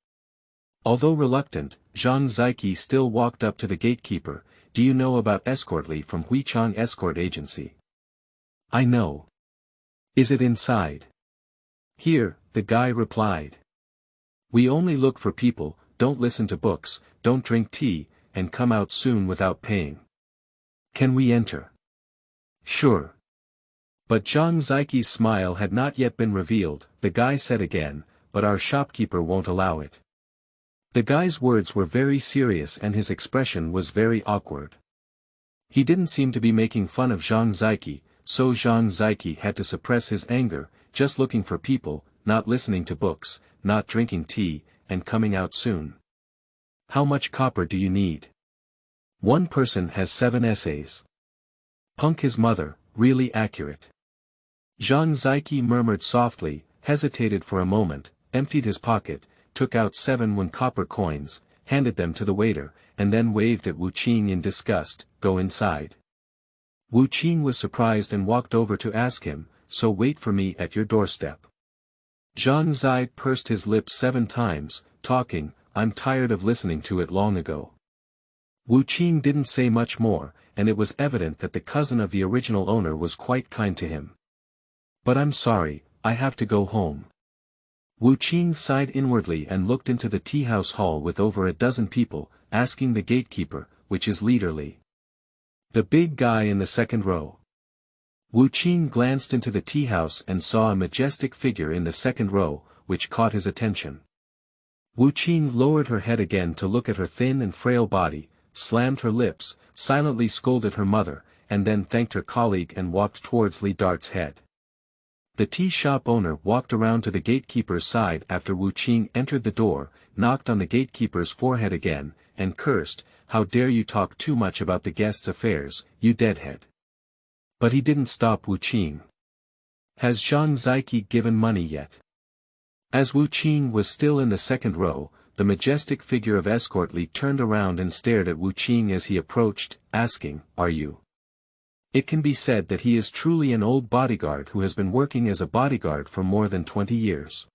Although reluctant, Zhang Ziqi still walked up to the gatekeeper. "Do you know about Escortly from Huichang Escort Agency?" "I know." "Is it inside?" "Here," the guy replied. "We only look for people, don't listen to books, don't drink tea, and come out soon without paying." "Can we enter?" "Sure." But Zhang Ziqi's smile had not yet been revealed. The guy said again, "But our shopkeeper won't allow it." The guy's words were very serious and his expression was very awkward. He didn't seem to be making fun of Zhang Ziqi, so Zhang Ziqi had to suppress his anger, just looking for people, not listening to books, not drinking tea, and coming out soon. How much copper do you need? One person has 7 essays. Punk his mother, really accurate. Zhang Ziqi murmured softly, hesitated for a moment, emptied his pocket, took out 7 copper coins, handed them to the waiter, and then waved at Wu Qing in disgust, "Go inside." Wu Qing was surprised and walked over to ask him, "So wait for me at your doorstep." Zhang Zai pursed his lips 7 times, talking, "I'm tired of listening to it long ago." Wu Qing didn't say much more, and it was evident that the cousin of the original owner was quite kind to him. "But I'm sorry, I have to go home." Wu Qing sighed inwardly and looked into the tea-house hall with over a dozen people, asking the gatekeeper, "Which is leaderly?" "The big guy in the second row." Wu Qing glanced into the tea-house and saw a majestic figure in the second row, which caught his attention. Wu Qing lowered her head again to look at her thin and frail body, slammed her lips, silently scolded her mother, and then thanked her colleague and walked towards Li Dart's head. The tea shop owner walked around to the gatekeeper's side after Wu Qing entered the door, knocked on the gatekeeper's forehead again, and cursed, "How dare you talk too much about the guest's affairs, you deadhead." But he didn't stop Wu Qing. "Has Zhang Ziqi given money yet?" As Wu Qing was still in the second row, the majestic figure of Escort Li turned around and stared at Wu Qing as he approached, asking, "Are you?" It can be said that he is truly an old bodyguard who has been working as a bodyguard for more than 20 years.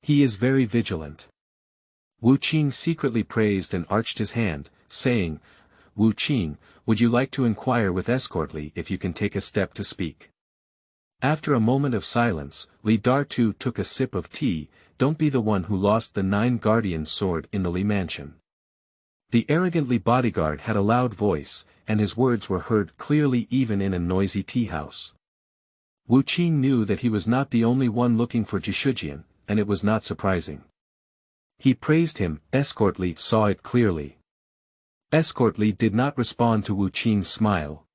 He is very vigilant. Wu Qing secretly praised and arched his hand, saying, "Wu Qing, would you like to inquire with Escort Li if you can take a step to speak?" After a moment of silence, Li Dar too took a sip of tea. "Don't be the one who lost the 9 guardians' sword in the Li mansion." The arrogant Li bodyguard had a loud voice, and his words were heard clearly even in a noisy tea-house. Wu Qing knew that he was not the only one looking for Jishujian, and it was not surprising. He praised him. Escort Li saw it clearly. Escort Li did not respond to Wu Qing's smile.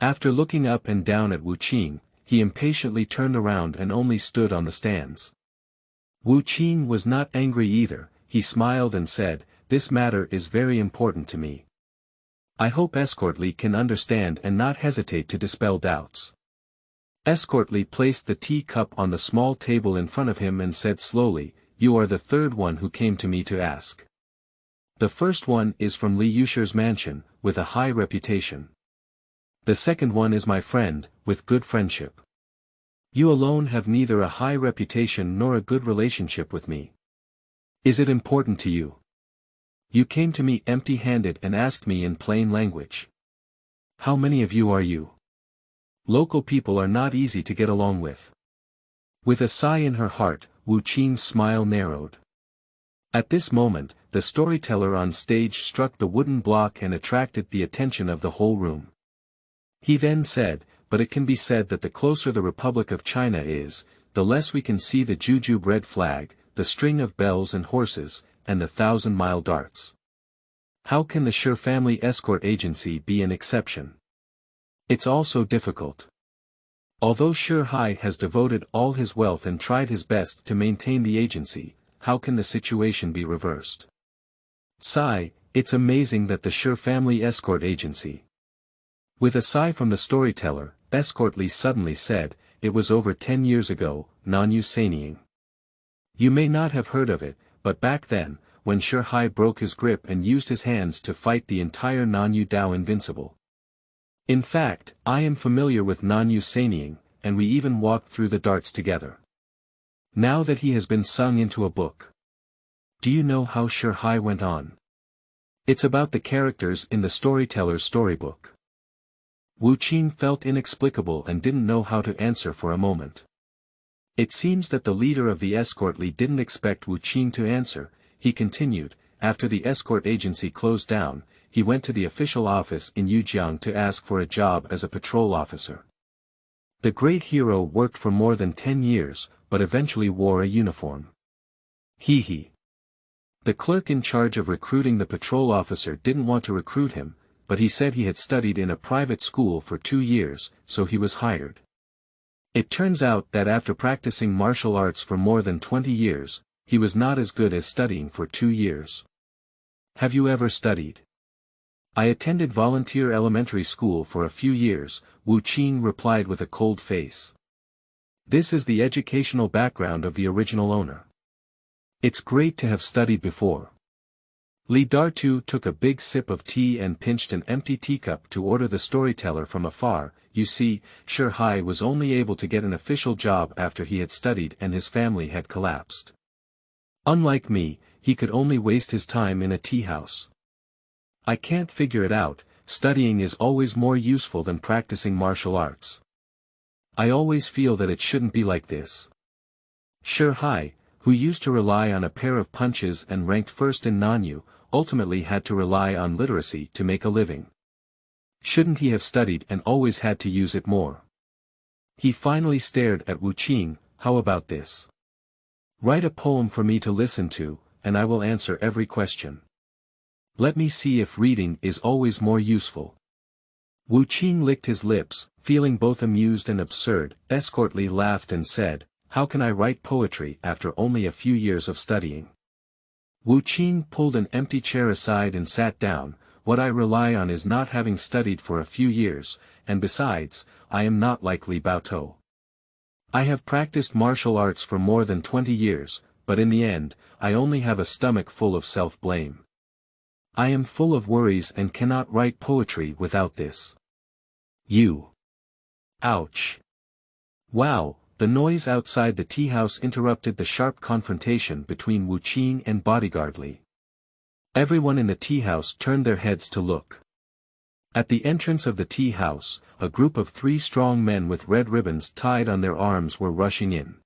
After looking up and down at Wu Qing, he impatiently turned around and only stood on the stands. Wu Qing was not angry either, he smiled and said, "This matter is very important to me. I hope Escort Li can understand and not hesitate to dispel doubts." Escort Li placed the tea cup on the small table in front of him and said slowly, "You are the third one who came to me to ask. The first one is from Li Yusher's mansion, with a high reputation. The second one is my friend, with good friendship. You alone have neither a high reputation nor a good relationship with me. Is it important to you? You came to me empty-handed and asked me in plain language. How many of you are you? Local people are not easy to get along with." With a sigh in her heart, Wu Qing's smile narrowed. At this moment, the storyteller on stage struck the wooden block and attracted the attention of the whole room. He then said, "But it can be said that the closer the Republic of China is, the less we can see the jujube red flag, the string of bells and horses, and the 1,000-mile darts. How can the Shi family escort agency be an exception? It's all so difficult. Although Shi Hai has devoted all his wealth and tried his best to maintain the agency, how can the situation be reversed? Sigh, it's amazing that the Shi family escort agency." With a sigh from the storyteller, Escort Li suddenly said, "It was over 10 years ago, Nanyu Sanying. You may not have heard of it, but back then, when Shi Hai broke his grip and used his hands to fight the entire Nanyu Dao invincible. In fact, I am familiar with Nanyu Sanying, and we even walked through the darts together. Now that he has been sung into a book. Do you know how Shi Hai went on? It's about the characters in the storyteller's storybook." Wu Qing felt inexplicable and didn't know how to answer for a moment. It seems that the leader of the escort Li didn't expect Wu Qing to answer. He continued, "After the escort agency closed down, he went to the official office in Yujiang to ask for a job as a patrol officer. The great hero worked for more than 10 years, but eventually wore a uniform. He. The clerk in charge of recruiting the patrol officer didn't want to recruit him, but he said he had studied in a private school for 2 years, so he was hired. It turns out that after practicing martial arts for more than 20 years, he was not as good as studying for 2 years. Have you ever studied? I attended volunteer elementary school for a few years, Wu Qing replied with a cold face. This is the educational background of the original owner. It's great to have studied before. Li Dartu took a big sip of tea and pinched an empty teacup to order the storyteller from afar. You see, Shi Hai was only able to get an official job after he had studied and his family had collapsed. Unlike me, he could only waste his time in a tea house. I can't figure it out, studying is always more useful than practicing martial arts. I always feel that it shouldn't be like this. Shi Hai, who used to rely on a pair of punches and ranked first in Nanyu, ultimately had to rely on literacy to make a living. Shouldn't he have studied and always had to use it more? He finally stared at Wu Qing. How about this? Write a poem for me to listen to, and I will answer every question. Let me see if reading is always more useful. Wu Qing licked his lips, feeling both amused and absurd. Escort Li laughed and said, "How can I write poetry after only a few years of studying?" Wu Qing pulled an empty chair aside and sat down. What I rely on is not having studied for a few years, and besides, I am not like Li Baotou. I have practiced martial arts for more than 20 years, but in the end, I only have a stomach full of self-blame. I am full of worries and cannot write poetry without this. You. Ouch. Wow, the noise outside the tea house interrupted the sharp confrontation between Wu Qing and bodyguard Li. Everyone in the tea house turned their heads to look. At the entrance of the tea house, a group of 3 strong men with red ribbons tied on their arms were rushing in.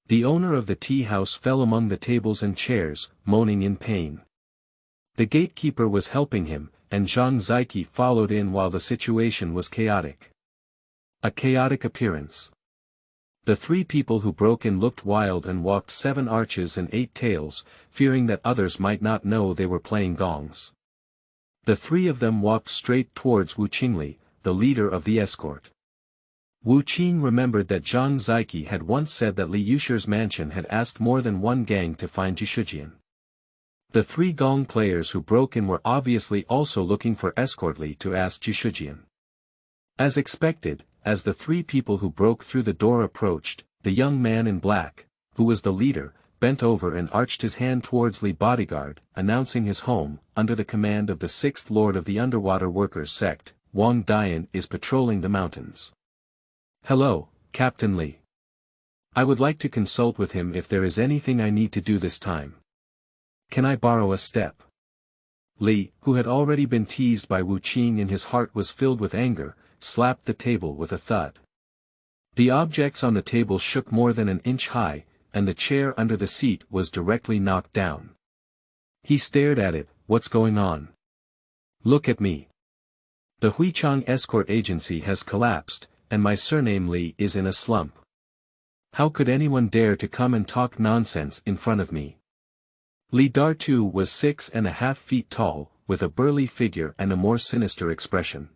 The owner of the tea house fell among the tables and chairs, moaning in pain. The gatekeeper was helping him, and Zhang Ziqi followed in while the situation was chaotic. A chaotic appearance. The 3 people who broke in looked wild and walked 7 arches and 8 tails, fearing that others might not know they were playing gongs. The 3 of them walked straight towards Wu Qingli, the leader of the escort. Wu Qing remembered that Zhang Ziqi had once said that Li Yusher's mansion had asked more than one gang to find Jishujian. The 3 gong players who broke in were obviously also looking for escort Li to ask Jishujian. As expected, as the 3 people who broke through the door approached, the young man in black, who was the leader, bent over and arched his hand towards Li bodyguard, announcing his home, under the command of the 6th Lord of the Underwater Workers sect, Wang Dian is patrolling the mountains. Hello, Captain Li. I would like to consult with him if there is anything I need to do this time. Can I borrow a step? Li, who had already been teased by Wu Qing and his heart was filled with anger, slapped the table with a thud. The objects on the table shook more than an inch high, and the chair under the seat was directly knocked down. He stared at it. What's going on? Look at me. The Huichang escort agency has collapsed, and my surname Li is in a slump. How could anyone dare to come and talk nonsense in front of me? Li Dartu was 6.5 feet tall, with a burly figure and a more sinister expression.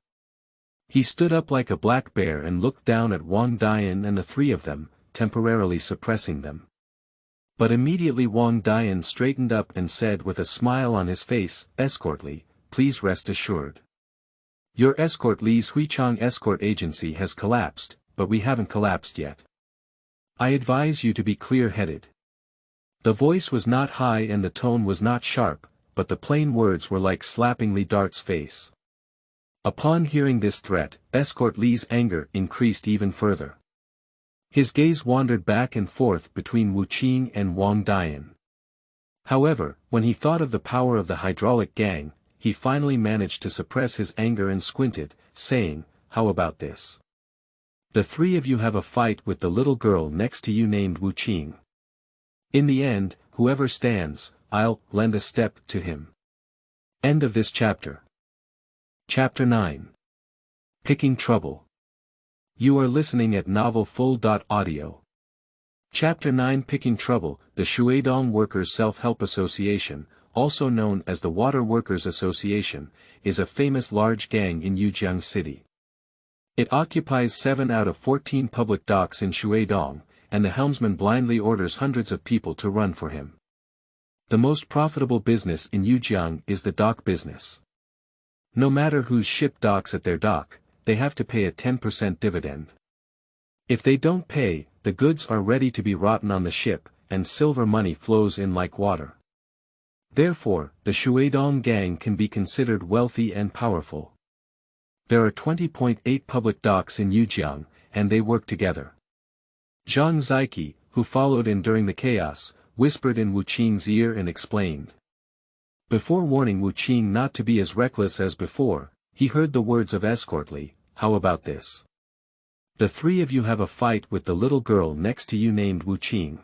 He stood up like a black bear and looked down at Wang Dian and the 3 of them, temporarily suppressing them. But immediately Wang Dian straightened up and said with a smile on his face, "Escort Li, please rest assured. Your escort Li's Huichang escort agency has collapsed, but we haven't collapsed yet. I advise you to be clear-headed." The voice was not high and the tone was not sharp, but the plain words were like slapping Li Dart's face. Upon hearing this threat, escort Li's anger increased even further. His gaze wandered back and forth between Wu Qing and Wang Dian. However, when he thought of the power of the hydraulic gang, he finally managed to suppress his anger and squinted, saying, "How about this? The 3 of you have a fight with the little girl next to you named Wu Qing. In the end, whoever stands, I'll lend a step to him." End of this chapter. Chapter 9. Picking Trouble. You are listening at novelfull.audio. Chapter 9 Picking Trouble. The Shuidong Workers Self-Help Association, also known as the Water Workers Association, is a famous large gang in Yujiang City. It occupies 7 out of 14 public docks in Shuidong, and the helmsman blindly orders hundreds of people to run for him. The most profitable business in Yujiang is the dock business. No matter whose ship docks at their dock, they have to pay a 10% dividend. If they don't pay, the goods are ready to be rotten on the ship, and silver money flows in like water. Therefore, the Shuidong gang can be considered wealthy and powerful. There are 20.8 public docks in Yujiang, and they work together. Zhang Ziqi, who followed in during the chaos, whispered in Wu Qing's ear and explained. Before warning Wu Qing not to be as reckless as before, he heard the words of escortly, "How about this? The 3 of you have a fight with the little girl next to you named Wu Qing.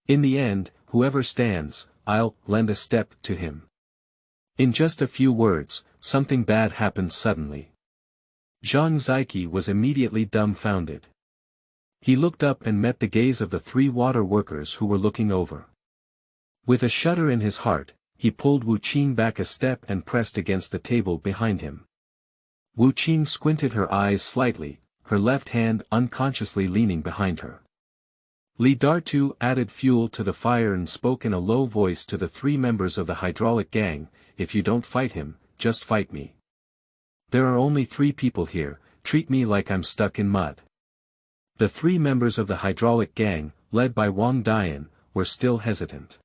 In the end, whoever stands, I'll lend a step to him." In just a few words, something bad happened suddenly. Zhang Ziqi was immediately dumbfounded. He looked up and met the gaze of the 3 water workers who were looking over. With a shudder in his heart, he pulled Wu Qing back a step and pressed against the table behind him. Wu Qing squinted her eyes slightly, her left hand unconsciously leaning behind her. Li Dartu added fuel to the fire and spoke in a low voice to the 3 members of the hydraulic gang, "If you don't fight him, just fight me. There are only 3 people here, treat me like I'm stuck in mud." The 3 members of the hydraulic gang, led by Wang Dian, were still hesitant.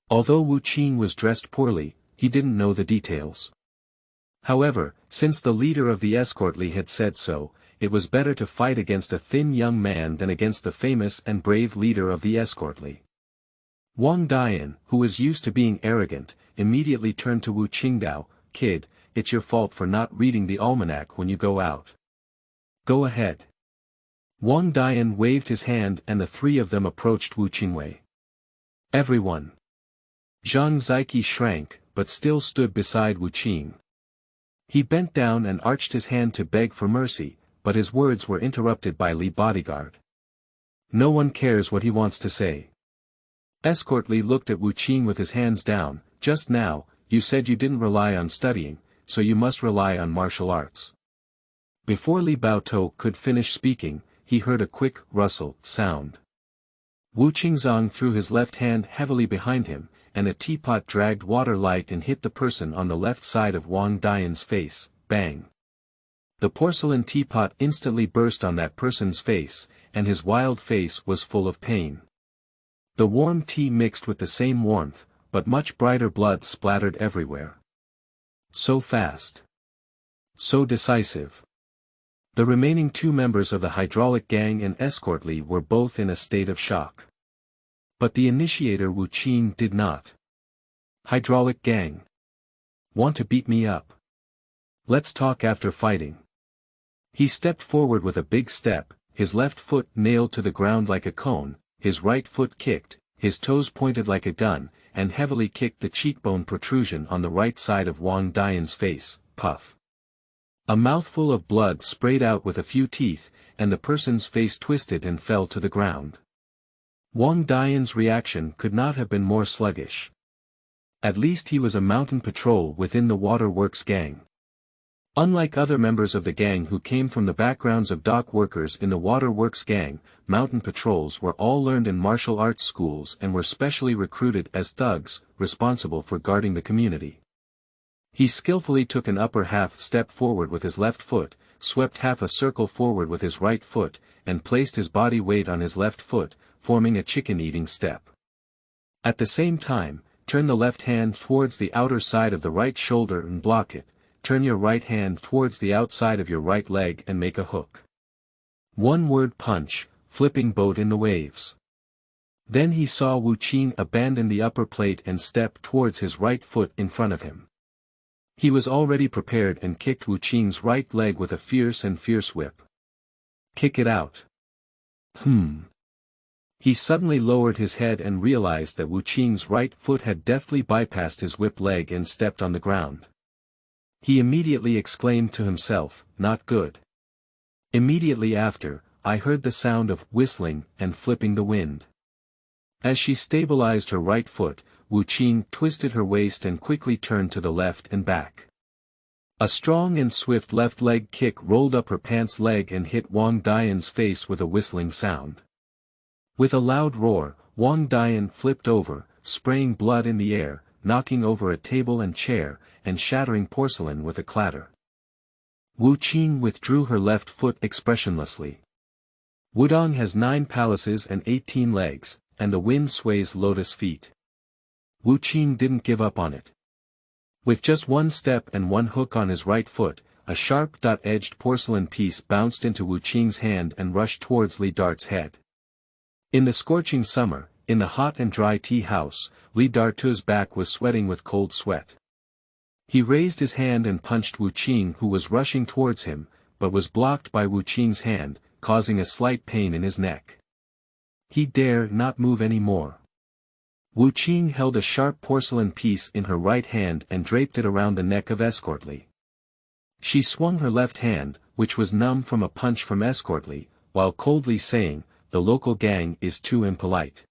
Although Wu Qing was dressed poorly, he didn't know the details. However, since the leader of the escortly had said so, it was better to fight against a thin young man than against the famous and brave leader of the escortly. Wang Dian, who was used to being arrogant, immediately turned to Wu Qingdao, "Kid, it's your fault for not reading the almanac when you go out. Go ahead." Wang Dian waved his hand and the 3 of them approached Wu Qingwei. "Everyone." Zhang Ziqi shrank, but still stood beside Wu Qing. He bent down and arched his hand to beg for mercy, but his words were interrupted by Li Bodyguard. "No one cares what he wants to say." Escortly looked at Wu Qing with his hands down. "Just now, you said you didn't rely on studying, so you must rely on martial arts." Before Li Baotou could finish speaking, he heard a quick rustle sound. Wu Qingzong threw his left hand heavily behind him, and a teapot dragged water light and hit the person on the left side of Wang Dian's face. Bang! The porcelain teapot instantly burst on that person's face, and his wild face was full of pain. The warm tea mixed with the same warmth, but much brighter blood splattered everywhere. So fast. So decisive. The remaining 2 members of the hydraulic gang and escortly were both in a state of shock. But the initiator Wu Qing did not. "Hydraulic gang. Want to beat me up? Let's talk after fighting." He stepped forward with a big step, his left foot nailed to the ground like a cone, his right foot kicked, his toes pointed like a gun, and heavily kicked the cheekbone protrusion on the right side of Wang Dian's face. Puff. A mouthful of blood sprayed out with a few teeth, and the person's face twisted and fell to the ground. Wang Dian's reaction could not have been more sluggish. At least he was a mountain patrol within the Water Works gang. Unlike other members of the gang who came from the backgrounds of dock workers in the Water Works gang, mountain patrols were all learned in martial arts schools and were specially recruited as thugs, responsible for guarding the community. He skillfully took an upper half step forward with his left foot, swept half a circle forward with his right foot, and placed his body weight on his left foot, forming a chicken-eating step. At the same time, turn the left hand towards the outer side of the right shoulder and block it. Turn your right hand towards the outside of your right leg and make a hook. One-word punch, flipping boat in the waves. Then he saw Wu Qing abandon the upper plate and step towards his right foot in front of him. He was already prepared and kicked Wu Qing's right leg with a fierce whip. "Kick it out." He suddenly lowered his head and realized that Wu Qing's right foot had deftly bypassed his whip leg and stepped on the ground. He immediately exclaimed to himself, "Not good." Immediately after, I heard the sound of whistling and flipping the wind. As she stabilized her right foot, Wu Qing twisted her waist and quickly turned to the left and back. A strong and swift left leg kick rolled up her pants leg and hit Wang Dian's face with a whistling sound. With a loud roar, Wang Dian flipped over, spraying blood in the air, knocking over a table and chair, and shattering porcelain with a clatter. Wu Qing withdrew her left foot expressionlessly. Wudong has 9 palaces and 18 legs, and the wind sways lotus feet. Wu Qing didn't give up on it. With just one step and one hook on his right foot, a sharp dot-edged porcelain piece bounced into Wu Qing's hand and rushed towards Li Dart's head. In the scorching summer, in the hot and dry tea house, Li Dartu's back was sweating with cold sweat. He raised his hand and punched Wu Qing, who was rushing towards him, but was blocked by Wu Qing's hand, causing a slight pain in his neck. He dared not move any more. Wu Qing held a sharp porcelain piece in her right hand and draped it around the neck of Escortly. She swung her left hand, which was numb from a punch from Escortly, while coldly saying, "The local gang is too impolite."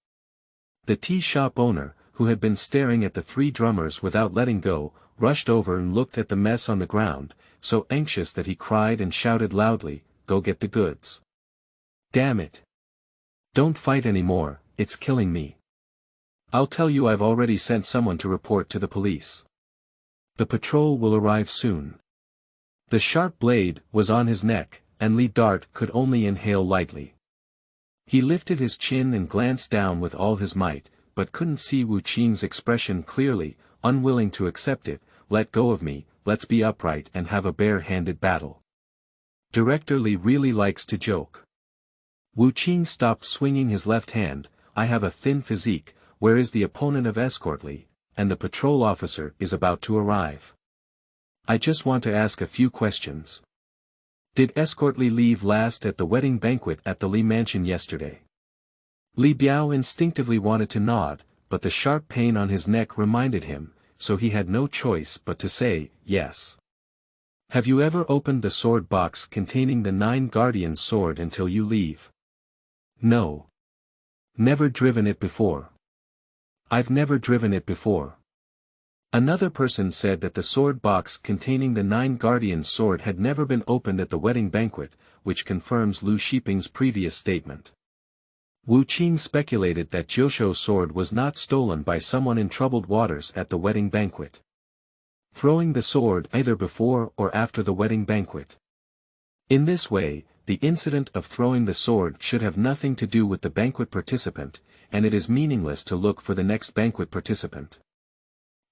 The tea shop owner, who had been staring at the 3 drummers without letting go, rushed over and looked at the mess on the ground, so anxious that he cried and shouted loudly, "Go get the goods. Damn it. Don't fight anymore, it's killing me. I'll tell you I've already sent someone to report to the police. The patrol will arrive soon." The sharp blade was on his neck, and Li Dart could only inhale lightly. He lifted his chin and glanced down with all his might, but couldn't see Wu Qing's expression clearly, unwilling to accept it. "Let go of me, let's be upright and have a bare-handed battle. Director Li really likes to joke." Wu Qing stopped swinging his left hand. "I have a thin physique, where is the opponent of Escortly, and the patrol officer is about to arrive. I just want to ask a few questions. Did Escortly leave last at the wedding banquet at the Li mansion yesterday?" Li Biao instinctively wanted to nod, but the sharp pain on his neck reminded him, so he had no choice but to say, "Yes." "Have you ever opened the sword box containing the 9 Guardians' sword until you leave?" "No. Never driven it before." "I've never driven it before." Another person said that the sword box containing the 9 Guardians' sword had never been opened at the wedding banquet, which confirms Lu Xiping's previous statement. Wu Qing speculated that Jiushou's sword was not stolen by someone in troubled waters at the wedding banquet. Throwing the sword either before or after the wedding banquet. In this way, the incident of throwing the sword should have nothing to do with the banquet participant, and it is meaningless to look for the next banquet participant.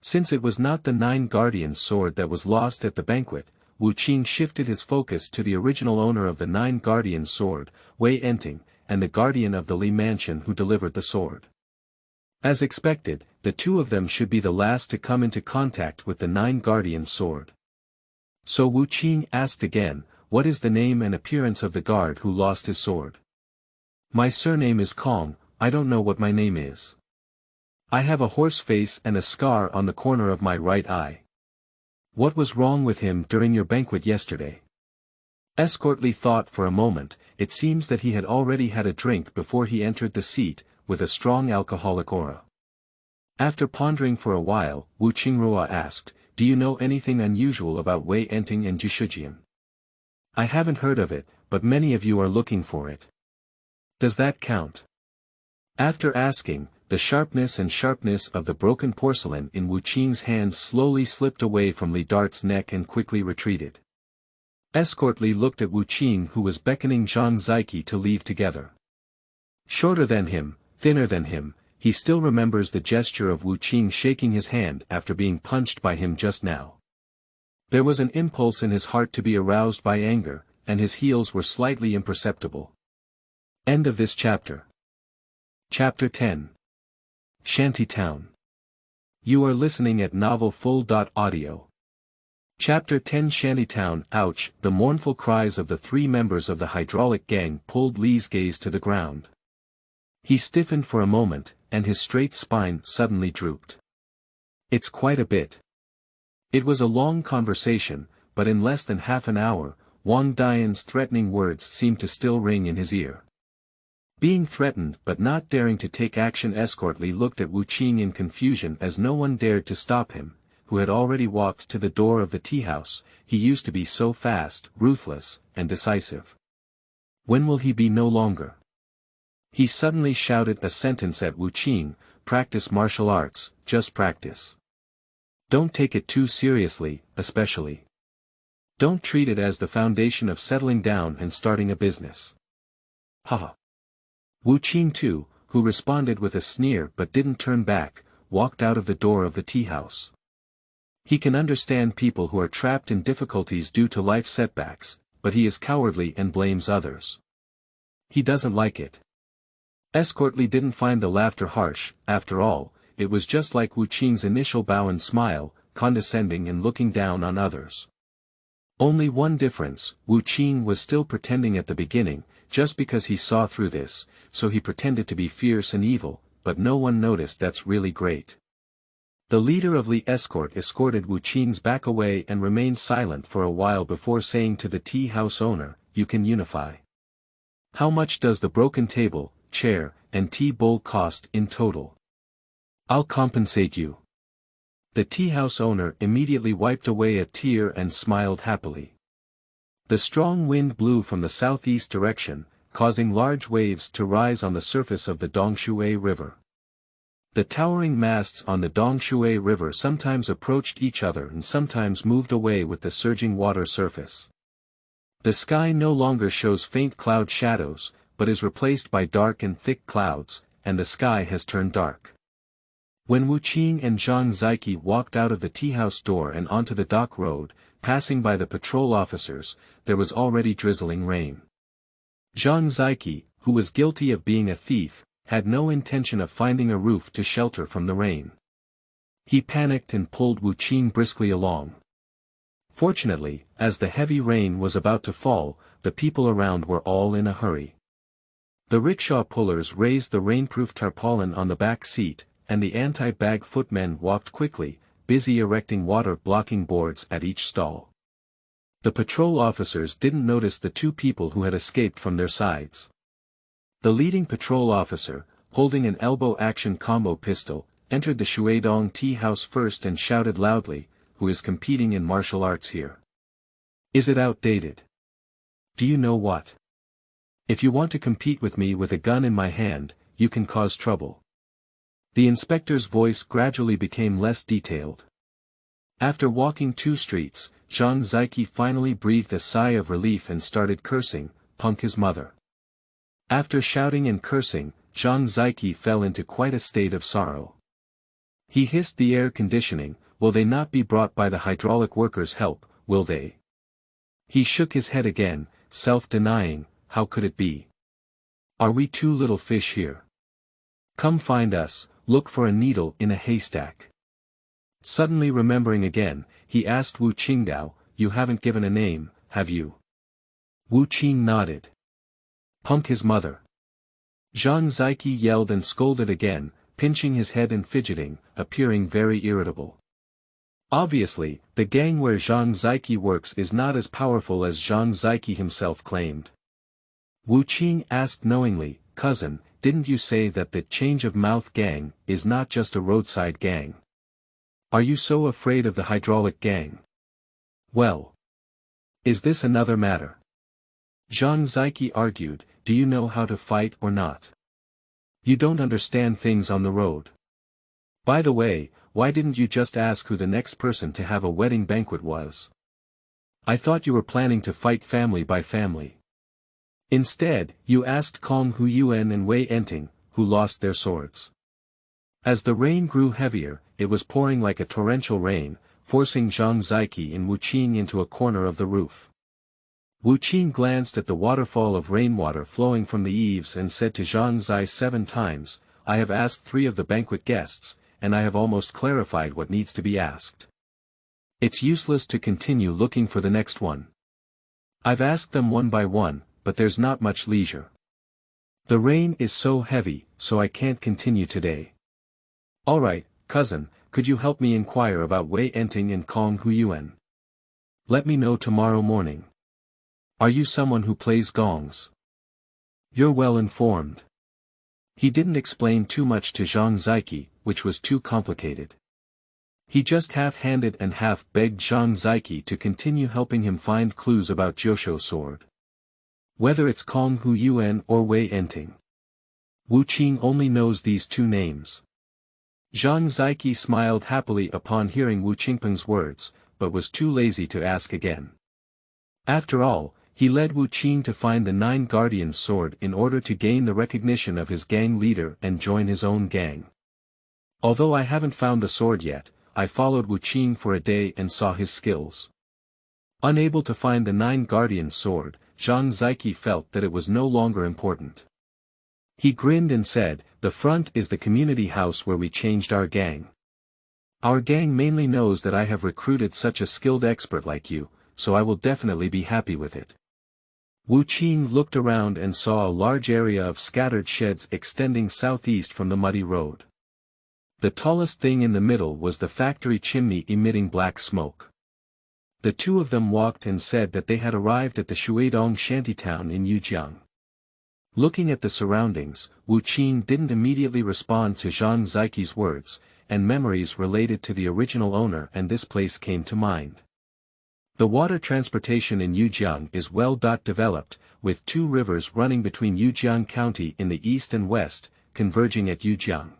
Since it was not the 9 Guardians' sword that was lost at the banquet, Wu Qing shifted his focus to the original owner of the 9 Guardians' sword, Wei Enting, and the guardian of the Li mansion who delivered the sword. As expected, the 2 of them should be the last to come into contact with the 9 Guardians' sword. So Wu Qing asked again, "What is the name and appearance of the guard who lost his sword?" "My surname is Kong, I don't know what my name is. I have a horse face and a scar on the corner of my right eye." "What was wrong with him during your banquet yesterday?" Escortly thought for a moment. It seems that he had already had a drink before he entered the seat, with a strong alcoholic aura. After pondering for a while, Wu Qingrua asked, "Do you know anything unusual about Wei Enting and Jishujian?" "I haven't heard of it, but many of you are looking for it. Does that count?" After asking, the sharpness of the broken porcelain in Wu Qing's hand slowly slipped away from Li Dart's neck and quickly retreated. Escortly looked at Wu Qing, who was beckoning Zhang Ziki to leave together. Shorter than him, thinner than him, he still remembers the gesture of Wu Qing shaking his hand after being punched by him just now. There was an impulse in his heart to be aroused by anger, and his heels were slightly imperceptible. End of this chapter. Chapter 10. Shantytown. You are listening at novelfull.audio. Chapter 10 Shantytown. Ouch! The mournful cries of the 3 members of the hydraulic gang pulled Li's gaze to the ground. He stiffened for a moment, and his straight spine suddenly drooped. "It's quite a bit." It was a long conversation, but in less than half an hour, Wang Dian's threatening words seemed to still ring in his ear. Being threatened but not daring to take action, Escort Li looked at Wu Qing in confusion as no one dared to stop him, who had already walked to the door of the tea house. He used to be so fast, ruthless, and decisive. When will he be no longer? He suddenly shouted a sentence at Wu Qing, "Practice martial arts, just practice. Don't take it too seriously, especially. Don't treat it as the foundation of settling down and starting a business." Haha. Wu Qing too, who responded with a sneer but didn't turn back, walked out of the door of the tea house. He can understand people who are trapped in difficulties due to life setbacks, but he is cowardly and blames others. He doesn't like it. Escort Li didn't find the laughter harsh. After all, it was just like Wu Qing's initial bow and smile, condescending and looking down on others. Only one difference: Wu Qing was still pretending at the beginning, just because he saw through this, so he pretended to be fierce and evil, but no one noticed. That's really great. The leader of Li escort escorted Wu Qing's back away and remained silent for a while before saying to the tea house owner, "You can unify. How much does the broken table, chair, and tea bowl cost in total? I'll compensate you." The tea house owner immediately wiped away a tear and smiled happily. The strong wind blew from the southeast direction, causing large waves to rise on the surface of the Dongshui River. The towering masts on the Dongshui River sometimes approached each other and sometimes moved away with the surging water surface. The sky no longer shows faint cloud shadows, but is replaced by dark and thick clouds, and the sky has turned dark. When Wu Qing and Zhang Ziqi walked out of the tea house door and onto the dock road, passing by the patrol officers, there was already drizzling rain. Zhang Ziqi, who was guilty of being a thief, had no intention of finding a roof to shelter from the rain. He panicked and pulled Wu Qing briskly along. Fortunately, as the heavy rain was about to fall, the people around were all in a hurry. The rickshaw pullers raised the rainproof tarpaulin on the back seat, and the anti-bag footmen walked quickly, busy erecting water-blocking boards at each stall. The patrol officers didn't notice the two people who had escaped from their sides. The leading patrol officer, holding an elbow-action combo pistol, entered the Shuidong tea house first and shouted loudly, "Who is competing in martial arts here? Is it outdated? Do you know what? If you want to compete with me with a gun in my hand, you can cause trouble." The inspector's voice gradually became less detailed. After walking 2 streets, Zhang Ziqi finally breathed a sigh of relief and started cursing, "Punk his mother." After shouting and cursing, Zhang Ziqi fell into quite a state of sorrow. He hissed the air conditioning, "Will they not be brought by the hydraulic workers' help, will they?" He shook his head again, self-denying, "How could it be? Are we 2 little fish here? Come find us, look for a needle in a haystack." Suddenly remembering again, he asked Wu Qingdao, "You haven't given a name, have you?" Wu Qing nodded. "Punk his mother." Zhang Ziqi yelled and scolded again, pinching his head and fidgeting, appearing very irritable. Obviously, the gang where Zhang Ziqi works is not as powerful as Zhang Ziqi himself claimed. Wu Qing asked knowingly, "Cousin, didn't you say that the change of mouth gang is not just a roadside gang? Are you so afraid of the hydraulic gang? Well, is this another matter?" Zhang Ziqi argued, "Do you know how to fight or not? You don't understand things on the road. By the way, why didn't you just ask who the next person to have a wedding banquet was? I thought you were planning to fight family by family. Instead, you asked Kong Huyuan and Wei Enting, who lost their swords." As the rain grew heavier, it was pouring like a torrential rain, forcing Zhang Ziqi and Wu Qing into a corner of the roof. Wu Qing glanced at the waterfall of rainwater flowing from the eaves and said to Zhang Zai 7 times, "I have asked 3 of the banquet guests, and I have almost clarified what needs to be asked. It's useless to continue looking for the next one. I've asked them one by one, but there's not much leisure. The rain is so heavy, so I can't continue today. All right, cousin, could you help me inquire about Wei Enting and Kong Huyuan? Let me know tomorrow morning. Are you someone who plays gongs? You're well informed." He didn't explain too much to Zhang Ziqi, which was too complicated. He just half-handed and half-begged Zhang Ziqi to continue helping him find clues about Jiushou sword. Whether it's Kong Hu Yuan or Wei Enting. Wu Qing only knows these two names. Zhang Ziqi smiled happily upon hearing Wu Qingpeng's words, but was too lazy to ask again. After all, he led Wu Qing to find the Nine Guardians' sword in order to gain the recognition of his gang leader and join his own gang. Although I haven't found the sword yet, I followed Wu Qing for a day and saw his skills. Unable to find the Nine Guardians' sword, Zhang Ziqi felt that it was no longer important. He grinned and said, "The front is the community house where we changed our gang. Our gang mainly knows that I have recruited such a skilled expert like you, so I will definitely be happy with it." Wu Qing looked around and saw a large area of scattered sheds extending southeast from the muddy road. The tallest thing in the middle was the factory chimney emitting black smoke. The two of them walked and said that they had arrived at the Shuidong Shantytown in Yujiang. Looking at the surroundings, Wu Qing didn't immediately respond to Zhang Ziqi's words, and memories related to the original owner and this place came to mind. The water transportation in Yujiang is well developed, with two rivers running between Yujiang County in the east and west, converging at Yujiang.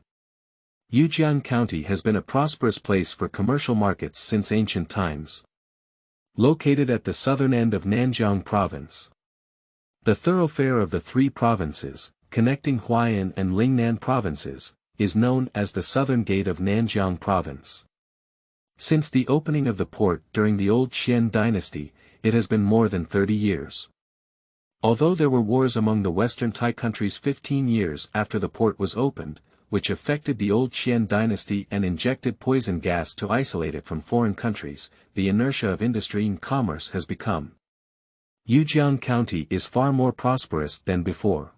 Yujiang County has been a prosperous place for commercial markets since ancient times. Located at the southern end of Nanjiang Province. The thoroughfare of the three provinces, connecting Huaiyan and Lingnan provinces, is known as the Southern Gate of Nanjiang Province. Since the opening of the port during the old Qian dynasty, it has been more than 30 years. Although there were wars among the western Tai countries 15 years after the port was opened, which affected the old Qian dynasty and injected poison gas to isolate it from foreign countries, the inertia of industry and commerce has become. Yujiang County is far more prosperous than before.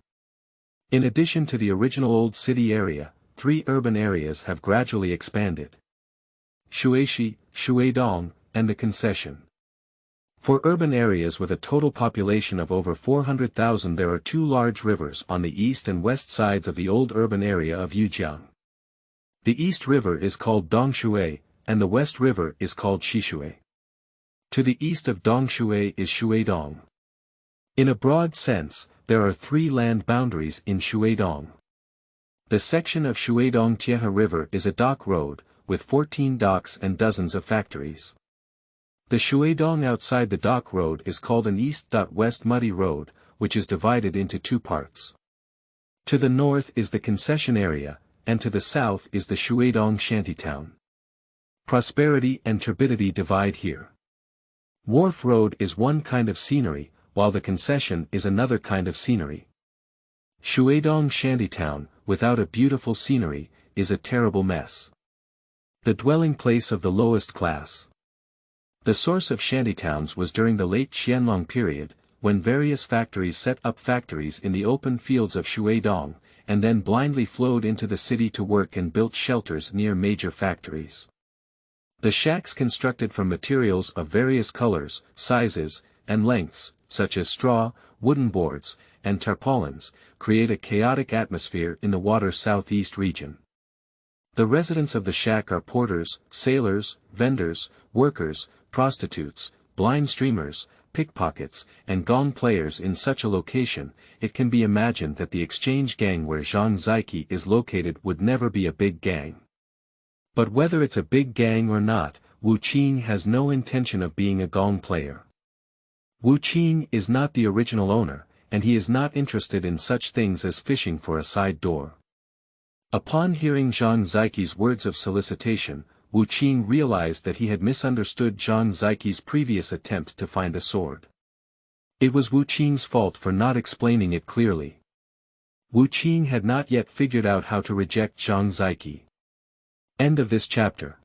In addition to the original old city area, 3 urban areas have gradually expanded. Shuishi, Shuidong, and the concession. For urban areas with a total population of over 400,000 there are 2 large rivers on the east and west sides of the old urban area of Yujiang. The east river is called Dongshui, and the west river is called Shishui. To the east of Dongshui is Shuidong. In a broad sense, there are 3 land boundaries in Shuidong. The section of Shuidong-Tiehe River is a dock road, with 14 docks and dozens of factories. The Shuidong outside the dock road is called an east-west muddy road, which is divided into 2 parts. To the north is the concession area, and to the south is the Shuidong Shantytown. Prosperity and turbidity divide here. Wharf Road is one kind of scenery, while the concession is another kind of scenery. Shuidong Shantytown, without a beautiful scenery, is a terrible mess. The dwelling place of the lowest class. The source of shantytowns was during the late Qianlong period, when various factories set up factories in the open fields of Shuidong, and then blindly flowed into the city to work and built shelters near major factories. The shacks constructed from materials of various colors, sizes, and lengths, such as straw, wooden boards, and tarpaulins, create a chaotic atmosphere in the water southeast region. The residents of the shack are porters, sailors, vendors, workers, prostitutes, blind streamers, pickpockets, and gong players. In such a location, it can be imagined that the exchange gang where Zhang Ziqi is located would never be a big gang. But whether it's a big gang or not, Wu Qing has no intention of being a gong player. Wu Qing is not the original owner, and he is not interested in such things as fishing for a side door. Upon hearing Zhang Ziqi's words of solicitation, Wu Qing realized that he had misunderstood Zhang Ziqi's previous attempt to find a sword. It was Wu Qing's fault for not explaining it clearly. Wu Qing had not yet figured out how to reject Zhang Ziqi. End of this chapter.